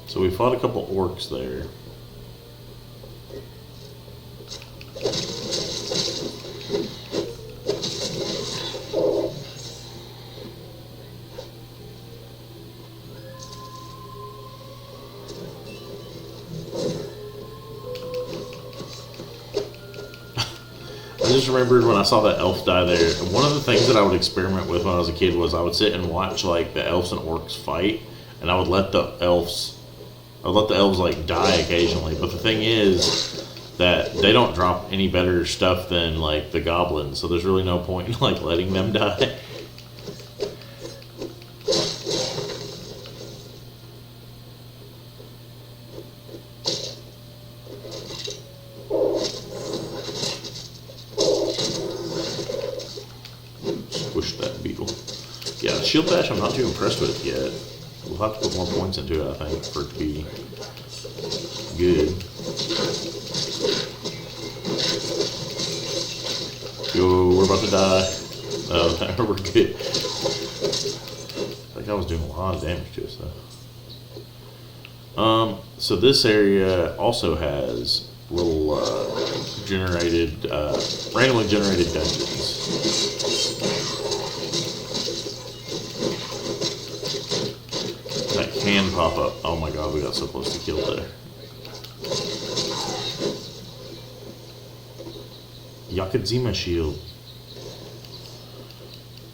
So we fought a couple orcs there. I just remembered when I saw that elf die there, one of the things that I would experiment with when I was a kid was I would sit and watch like the elves and orcs fight, and I would let the elves I let the elves like die occasionally, but the thing is that they don't drop any better stuff than like the goblins, so there's really no point in like letting them die. Squish that beetle. Yeah, shield bash I'm not too impressed with yet. We'll have to put more points into it, I think, for it to be good. Yo, we're about to die. Oh, we're good. I think I was doing a lot of damage to us, though. So this area also has little randomly generated dungeons. That can pop up. Oh my god, we got so close to kill there. Yakadzima shield.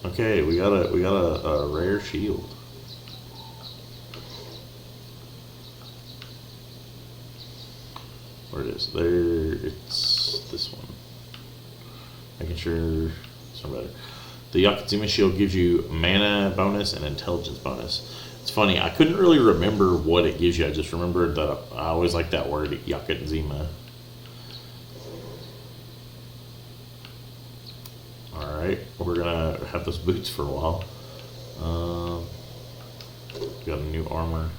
Okay, we got a rare shield. Where it is? There, it's this one. Making sure it's better. The Yakadzima shield gives you mana bonus and intelligence bonus. It's funny, I couldn't really remember what it gives you. I just remembered that I always like that word, Yakadzima. Alright, we're gonna have those boots for a while. Got a new armor.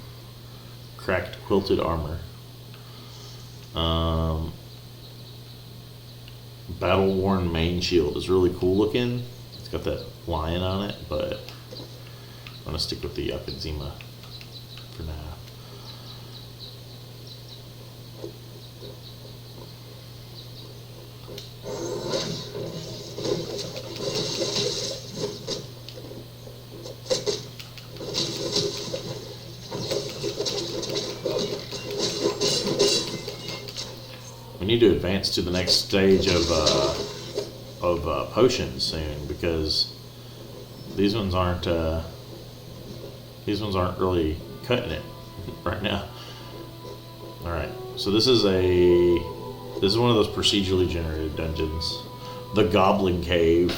Cracked quilted armor. Battle worn main shield is really cool looking. It's got that lion on it, but I'm gonna stick with the Yakadzima for now. We need to advance to the next stage of potions soon, because these ones aren't really cutting it right now. All right, so this is one of those procedurally generated dungeons, the Goblin Cave.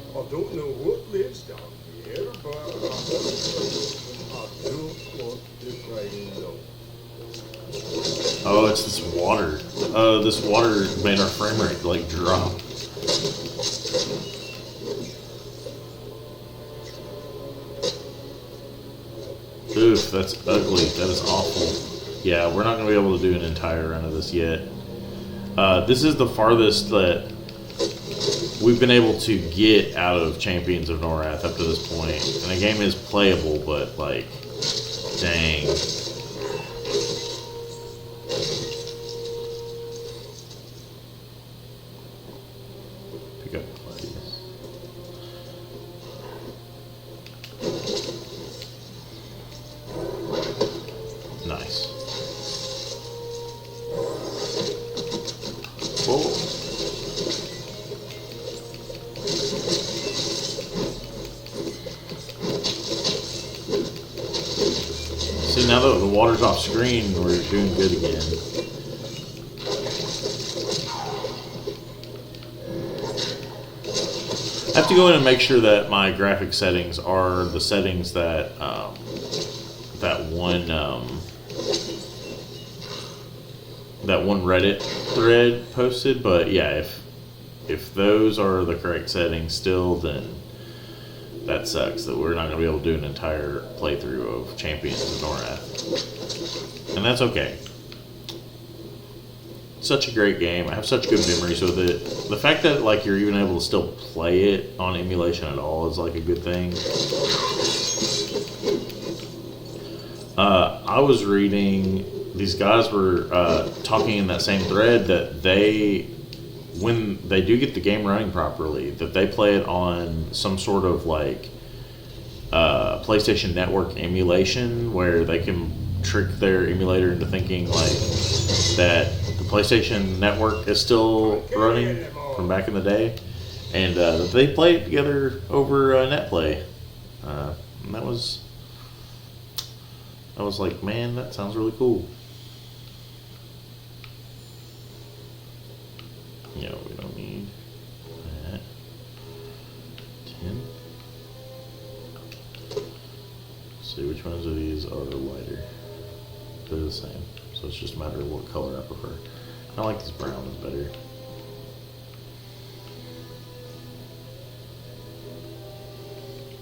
I don't know what lives down here, but I do want to find out. Oh, it's this water. This water made our frame rate like drop. Oof, that's ugly. That is awful. Yeah, we're not gonna be able to do an entire run of this yet. This is the farthest that we've been able to get out of Champions of Norrath up to this point. And the game is playable, but like, dang. Pick up plays. Nice. Whoa. See, now that the water's off screen, we're doing good again. I have to go in and make sure that my graphic settings are the settings that that one Reddit thread posted. But yeah, if those are the correct settings still, then that sucks that we're not going to be able to do an entire playthrough of Champions of Norrath. And that's okay. Such a great game. I have such good memories with it. The fact that like you're even able to still play it on emulation at all is like a good thing. I was reading, these guys were talking in that same thread that when they do get the game running properly, that they play it on some sort of like PlayStation Network emulation where they can trick their emulator into thinking like that the PlayStation Network is still running from back in the day, and that they played together over NetPlay. And that was like, man, that sounds really cool. Yeah, we don't need that. 10. Let's see, which ones of these are lighter? They're the same, so it's just a matter of what color I prefer. I like these browns better.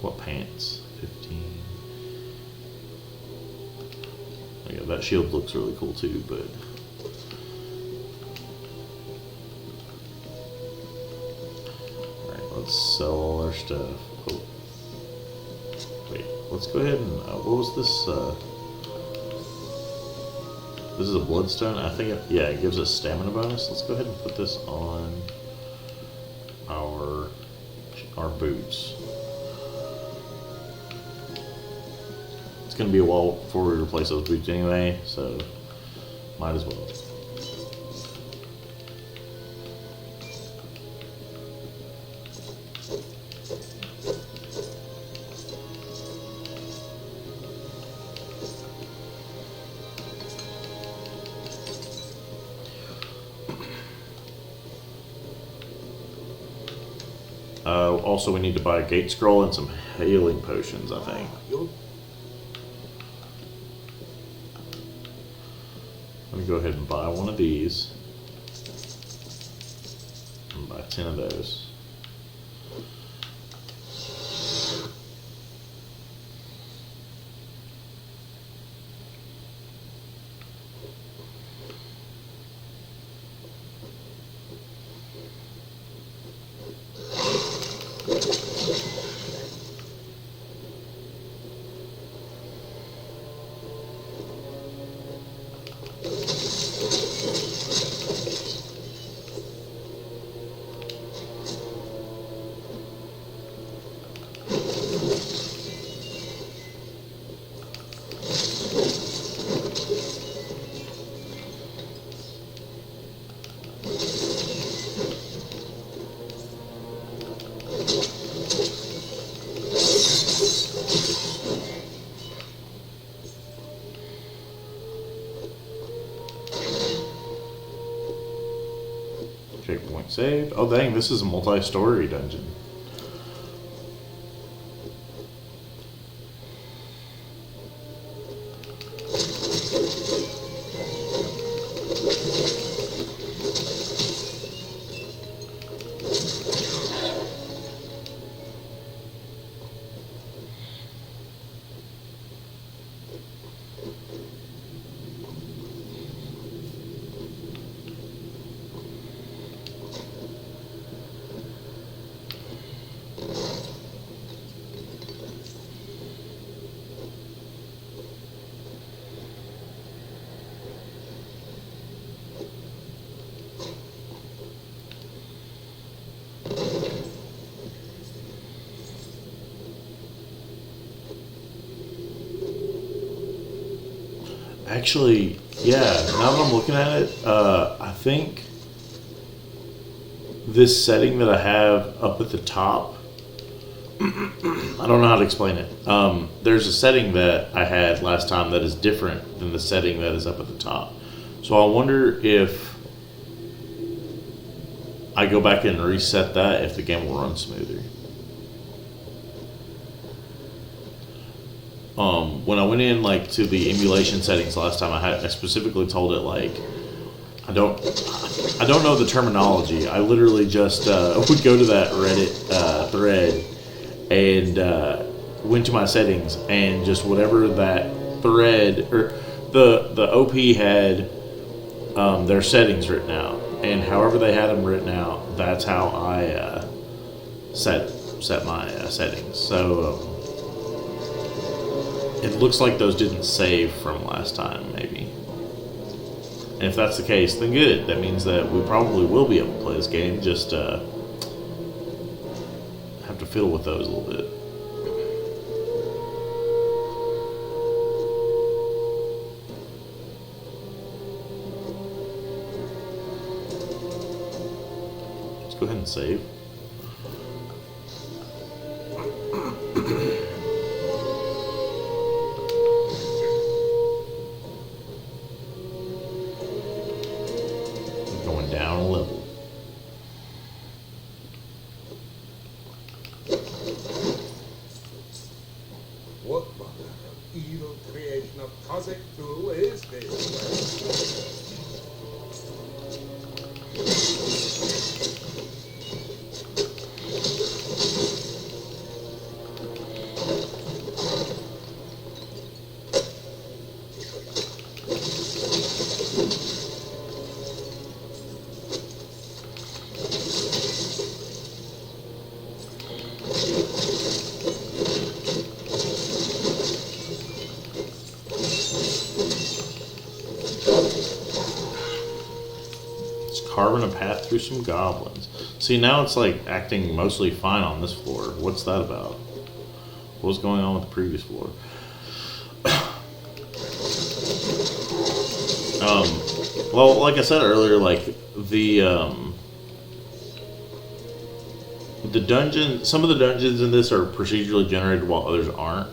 What pants? 15. Oh yeah, that shield looks really cool too, but alright, let's sell all our stuff. Oh. Wait, let's go ahead and what was this? This is a bloodstone. I think yeah, it gives us stamina bonus. Let's go ahead and put this on our boots. It's gonna be a while before we replace those boots anyway, so might as well. Also, we need to buy a gate scroll and some healing potions, I think. Let me go ahead and buy one of these. And buy 10 of those. Checkpoint saved. Oh dang, this is a multi-story dungeon. Actually, yeah, now that I'm looking at it, I think this setting that I have up at the top, I don't know how to explain it. There's a setting that I had last time that is different than the setting that is up at the top. So I wonder if I go back and reset that, if the game will run smoother. When I went in like to the emulation settings last time, I specifically told it like I don't know the terminology. I literally just would go to that Reddit thread and went to my settings, and just whatever that thread or the OP had their settings written out, and however they had them written out, that's how I set my settings. So. It looks like those didn't save from last time, maybe. And if that's the case, then good. That means that we probably will be able to play this game, just have to fiddle with those a little bit. Let's go ahead and save. Going down a level. What manner of evil creation of Cossack tool is this? Carving a path through some goblins. See, now it's like acting mostly fine on this floor. What's that about? What was going on with the previous floor? Well, like I said earlier, like the dungeon, some of the dungeons in this are procedurally generated while others aren't.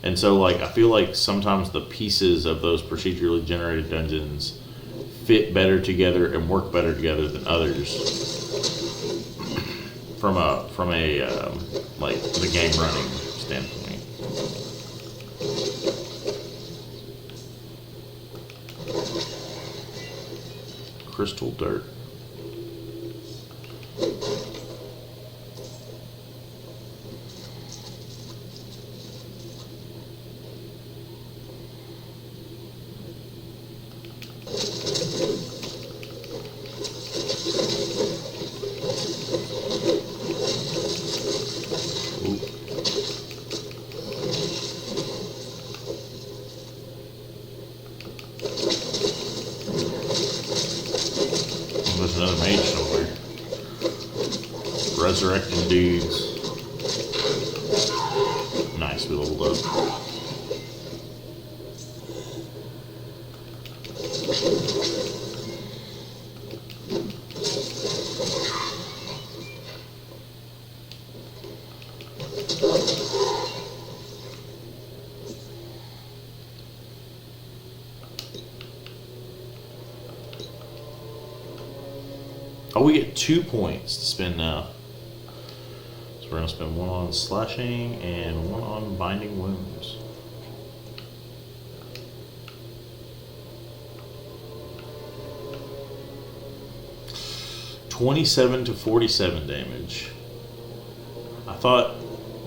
And so, like, I feel like sometimes the pieces of those procedurally generated dungeons fit better together and work better together than others from a like the game running standpoint. Crystal dirt. There's another mage somewhere. Resurrecting dudes. Nice, we leveled up. Oh, we get 2 points to spend now. So we're going to spend 1 on slashing and 1 on binding wounds. $27 to 47 damage. I thought,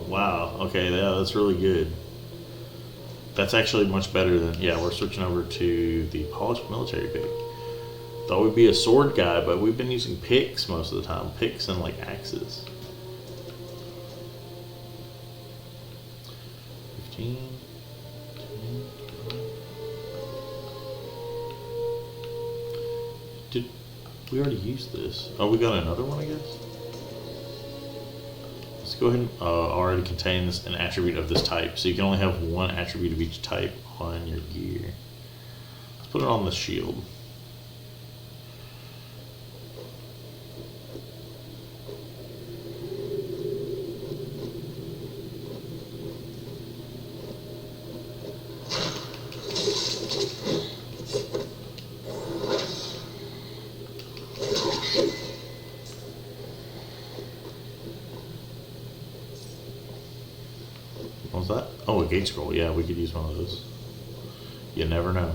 wow, okay, yeah, that's really good. That's actually much better than, yeah, we're switching over to the polished military pick. Thought we'd be a sword guy, but we've been using picks most of the time. Picks and like axes. 15, 10, 12. Did we already use this? Oh, we got another one, I guess. Let's go ahead and already contains an attribute of this type, so you can only have 1 attribute of each type on your gear. Let's put it on the shield. What was that? Oh, a gate scroll. Yeah, we could use one of those. You never know.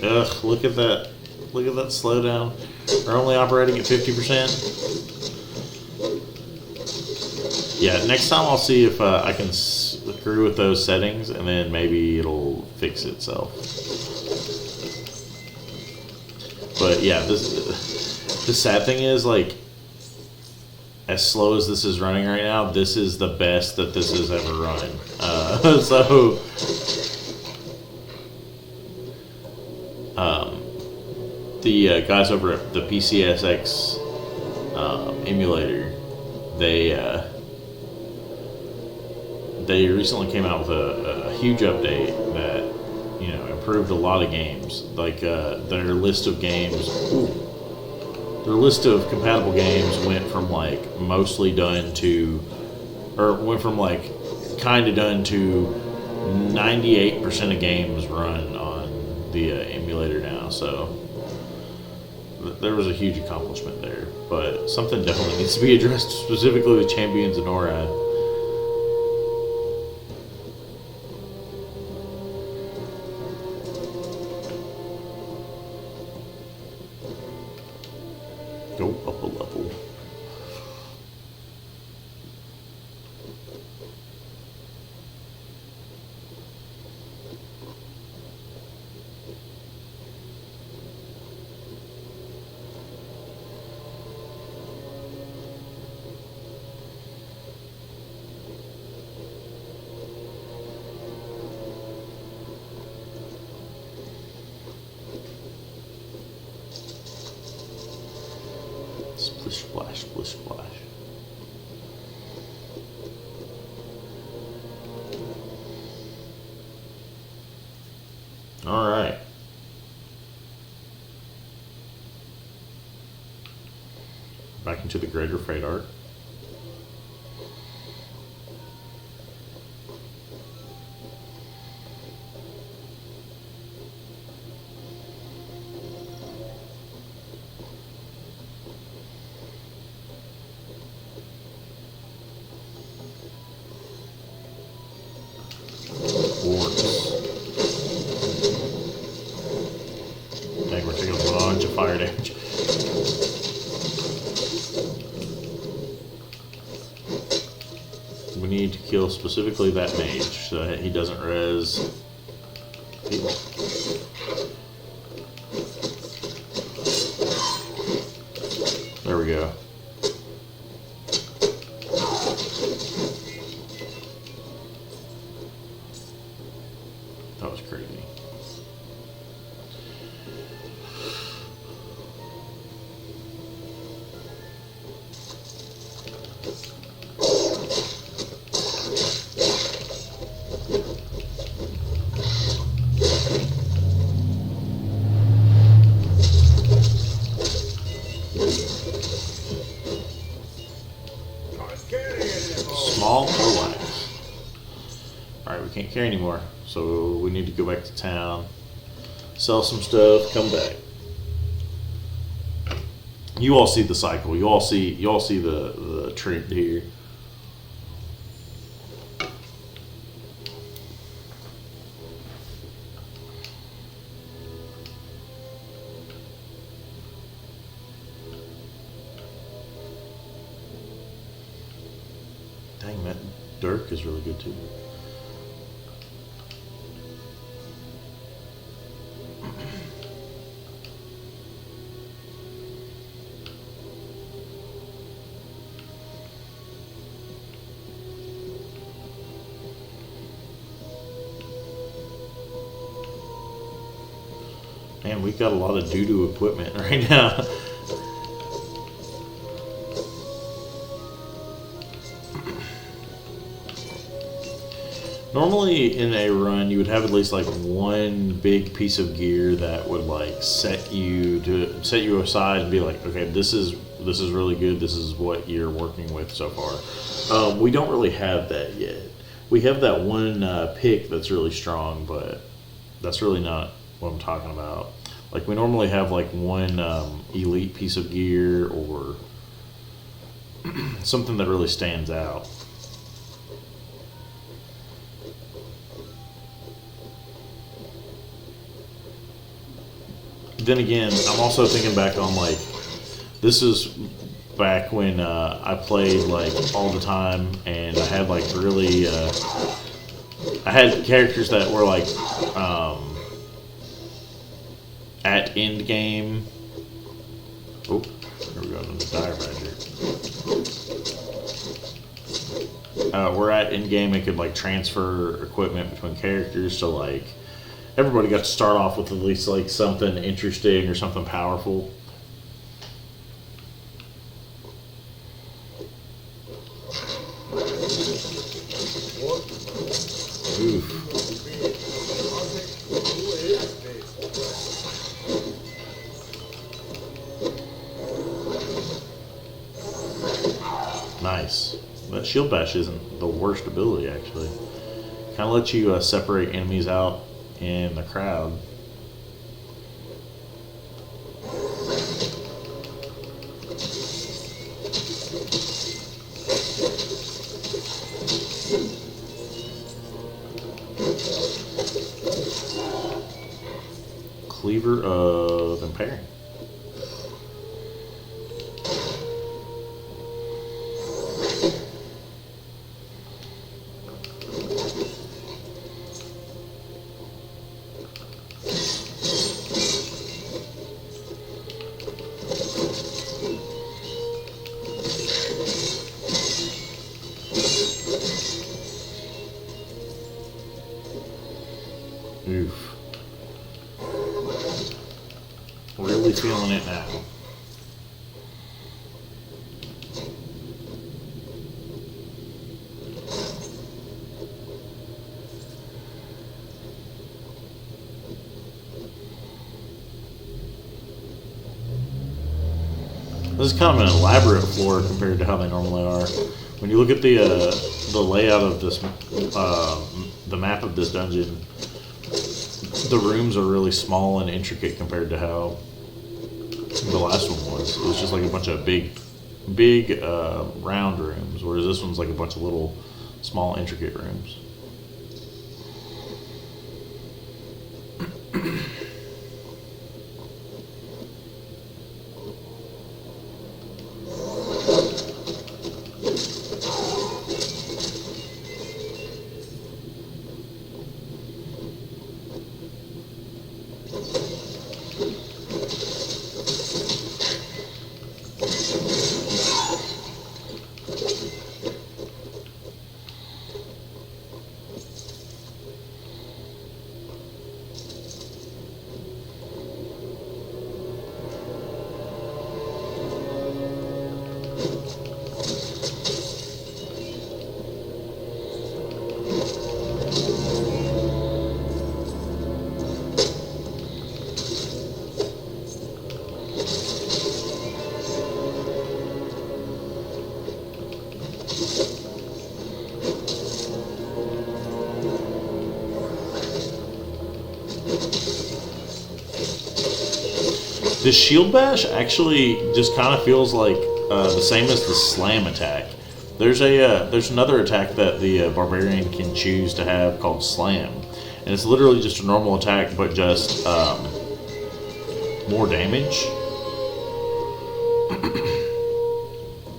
Ugh, look at that. Look at that slowdown. We're only operating at 50%. Yeah, next time I'll see if I can screw with those settings, and then maybe it'll fix itself. But yeah, the sad thing is, like, as slow as this is running right now, this is the best that this has ever run. So the guys over at the PCSX emulator, they recently came out with a huge update that improved a lot of games. Like their list of games, their list of compatible games went from like mostly done to, or went from like kind of done to 98% of games run on the emulator now. So there was a huge accomplishment there, but something definitely needs to be addressed, specifically with Champions of Norrath. Go up a level. Splish splash, splish splash. All right. Back into the greater fate art. Dang, we're taking a bunch of fire damage. We need to kill specifically that mage so that he doesn't res people. There we go. That was crazy. Small or wax. Alright, we can't carry anymore, so we need to go back to town, sell some stuff, come back. You all see the cycle. You all see the trend here. Dang, that Dirk is really good too. Man, we've got a lot of doo-doo equipment right now. Normally in a run, you would have at least like one big piece of gear that would like set you aside and be like, okay, this is really good. This is what you're working with so far. We don't really have that yet. We have that one pick that's really strong, but that's really not what I'm talking about. Like we normally have like one elite piece of gear or something that really stands out. Then again, I'm also thinking back on like, this is back when I played like all the time and I had like really, I had characters that were like at end game. Oh, Here we go, another dire badger. We're at in game. It could like transfer equipment between characters, so like everybody got to start off with at least like something interesting or something powerful. Oof. Nice. That shield bash isn't the worst ability, actually. Kind of lets you separate enemies out in the crowd. Cleaver of Impairing. Oof. Really feeling it now. This is kind of an elaborate floor compared to how they normally are. When you look at the layout of this, the map of this dungeon, the rooms are really small and intricate compared to how the last one was. It was just like a bunch of big round rooms, whereas this one's like a bunch of little small intricate rooms. This shield bash actually just kind of feels like the same as the slam attack. There's another attack that the barbarian can choose to have called slam, and it's literally just a normal attack but just more damage.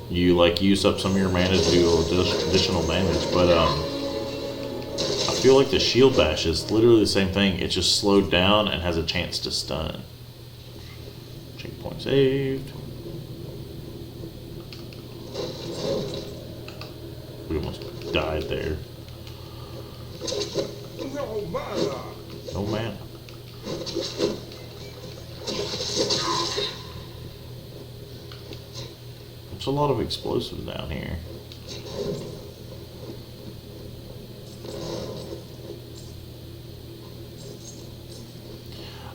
You like use up some of your mana to do additional damage, but I feel like the shield bash is literally the same thing. It's just slowed down and has a chance to stun. Checkpoint saved. We almost died there. No mana. No mana. There's a lot of explosives down here.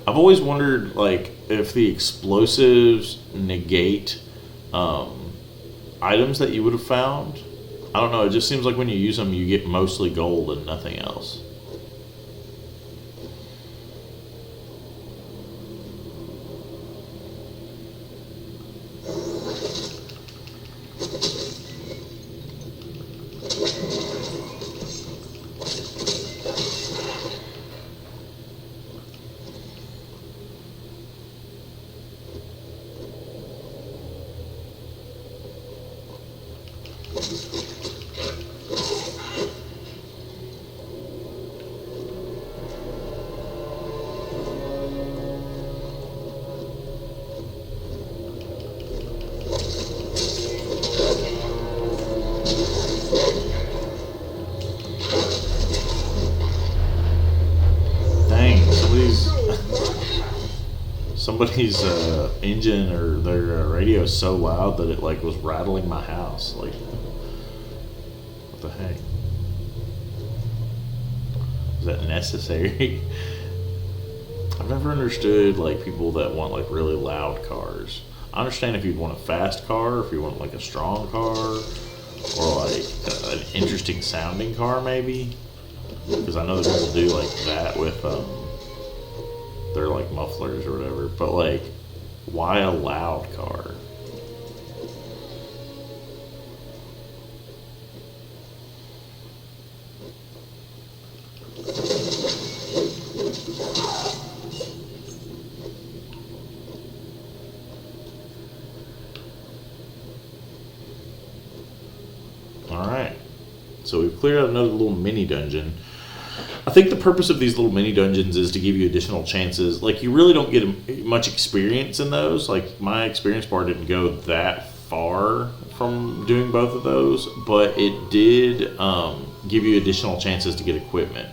I've always wondered, like, if the explosives negate items that you would have found. I don't know, it just seems like when you use them, you get mostly gold and nothing else. Dang, somebody's engine or their radio is so loud that it like was rattling my house. Like, what the heck? Is that necessary? I've never understood like people that want like really loud cars. I understand if you want a fast car, if you want like a strong car, or like an interesting sounding car maybe. Because I know that people do like that with their like mufflers or whatever. But like, why a loud car? Alright, so we've cleared out another little mini dungeon. I think the purpose of these little mini dungeons is to give you additional chances. Like, you really don't get much experience in those. Like, my experience bar didn't go that far from doing both of those, but it did give you additional chances to get equipment.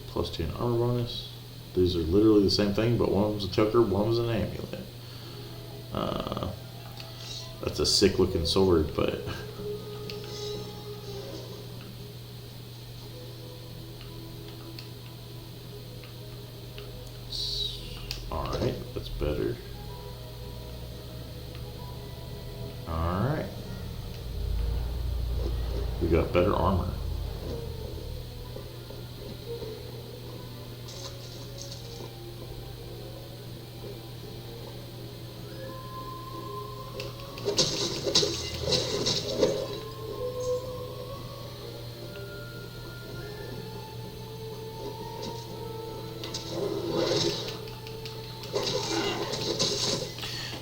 Plus 2 armor bonus. These are literally the same thing, but one was a choker, one was an amulet. That's a sick looking sword, but alright, that's better. Alright. We got better armor.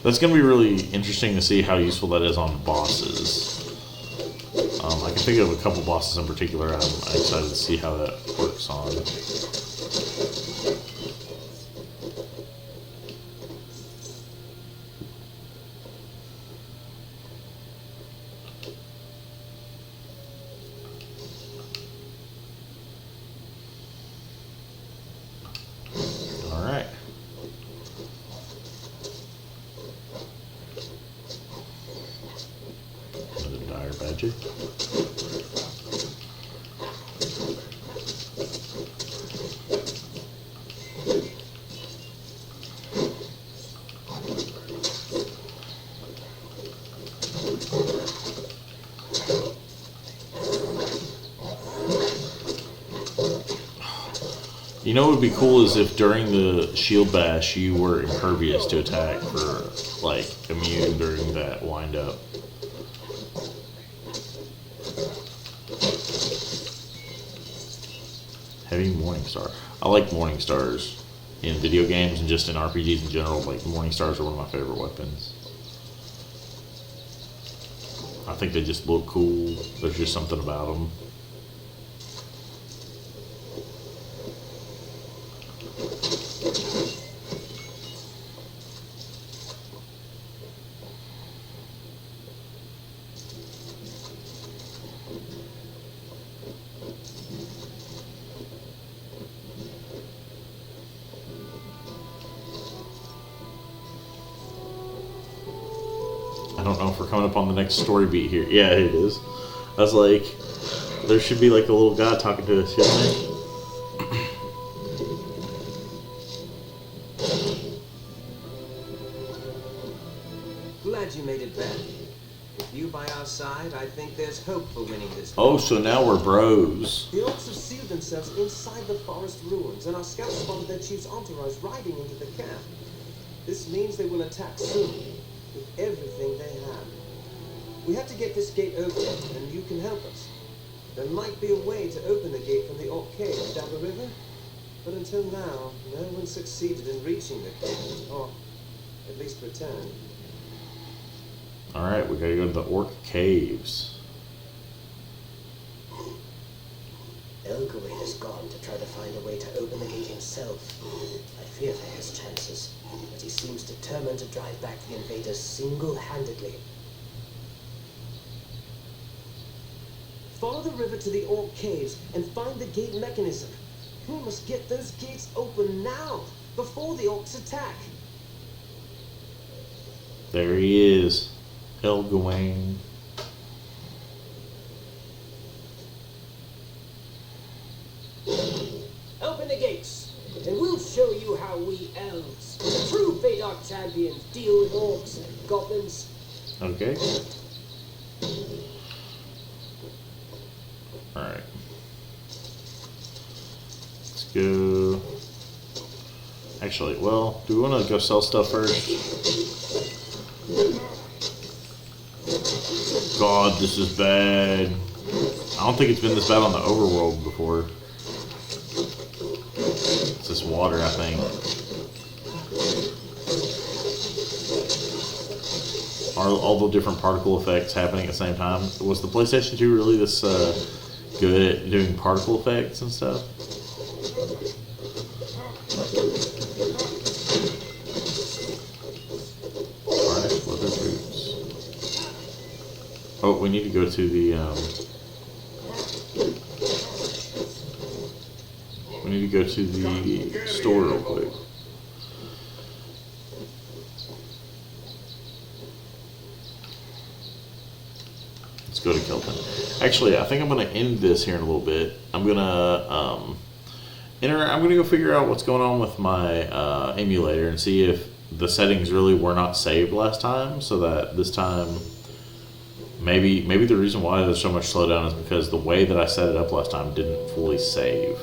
That's going to be really interesting to see how useful that is on bosses. I can think of a couple bosses in particular I'm excited to see how that works on. Alright. Another dire badger. You know what would be cool is if during the shield bash you were impervious to attack for like immune during that wind up. Heavy Morning Star. I like Morning Stars in video games and just in RPGs in general. Like, Morning Stars are one of my favorite weapons. I think they just look cool. There's just something about them. I don't know if we're coming up on the next story beat here. Yeah, it is. I was like, there should be like a little guy talking to us, shouldn't there? Glad you made it back. With you by our side, I think there's hope for winning this. Oh, so now we're bros. The orcs have sealed themselves inside the forest ruins, and our scouts spotted their chief's entourage riding into the camp. This means they will attack soon, with everything they have. We have to get this gate open, and you can help us. There might be a way to open the gate from the orc cave down the river, but until now, no one succeeded in reaching the cave, or at least return. Alright, we gotta go to the orc caves. Elgawain has gone to try to find a way to open the gate himself. himself. I fear for his chances, but he seems determined to drive back the invaders single-handedly. Follow the river to the Orc Caves and find the gate mechanism. We must get those gates open now, before the Orcs attack. There he is. El Gawain. Open the gates, and we'll show you how we elves, the true Feydark champions, deal with orcs and goblins. Okay. Alright. Let's go. Actually, well, do we want to go sell stuff first? God, this is bad. I don't think it's been this bad on the overworld before. It's this water, I think. Are all the different particle effects happening at the same time? Was the PlayStation 2 really this good at doing particle effects and stuff? Alright, leather boots. Oh, we need to go to the we need to go to the store real quick. Let's go to Kelton. Actually, I think I'm going to end this here in a little bit. I'm gonna go figure out what's going on with my emulator and see if the settings really were not saved last time, so that this time maybe the reason why there's so much slowdown is because the way that I set it up last time didn't fully save.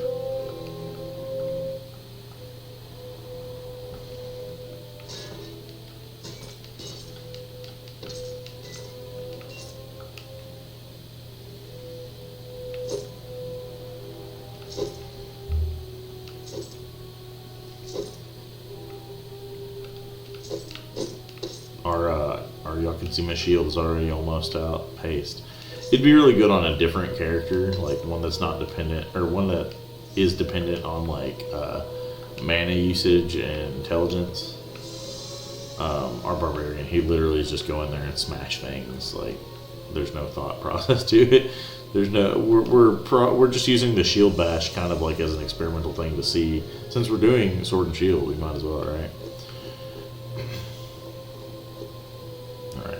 Y'all can see my shield is already almost out. Paste. It'd be really good on a different character, like one that's not dependent, or one that is dependent on like mana usage and intelligence. Our barbarian, he literally is just go in there and smash things. Like there's no thought process to it. There's no. We're just using the shield bash kind of like as an experimental thing to see. Since we're doing sword and shield, we might as well, right?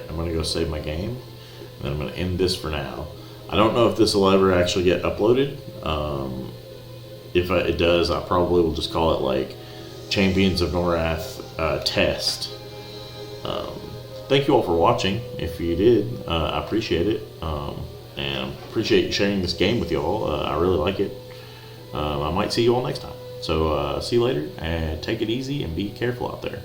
I'm going to go save my game, and then I'm going to end this for now. I don't know if this will ever actually get uploaded. If it does, I probably will just call it like Champions of Norrath Test. Thank you all for watching. If you did, I appreciate it, and appreciate sharing this game with you all. I really like it. I might see you all next time. So see you later, and take it easy and be careful out there.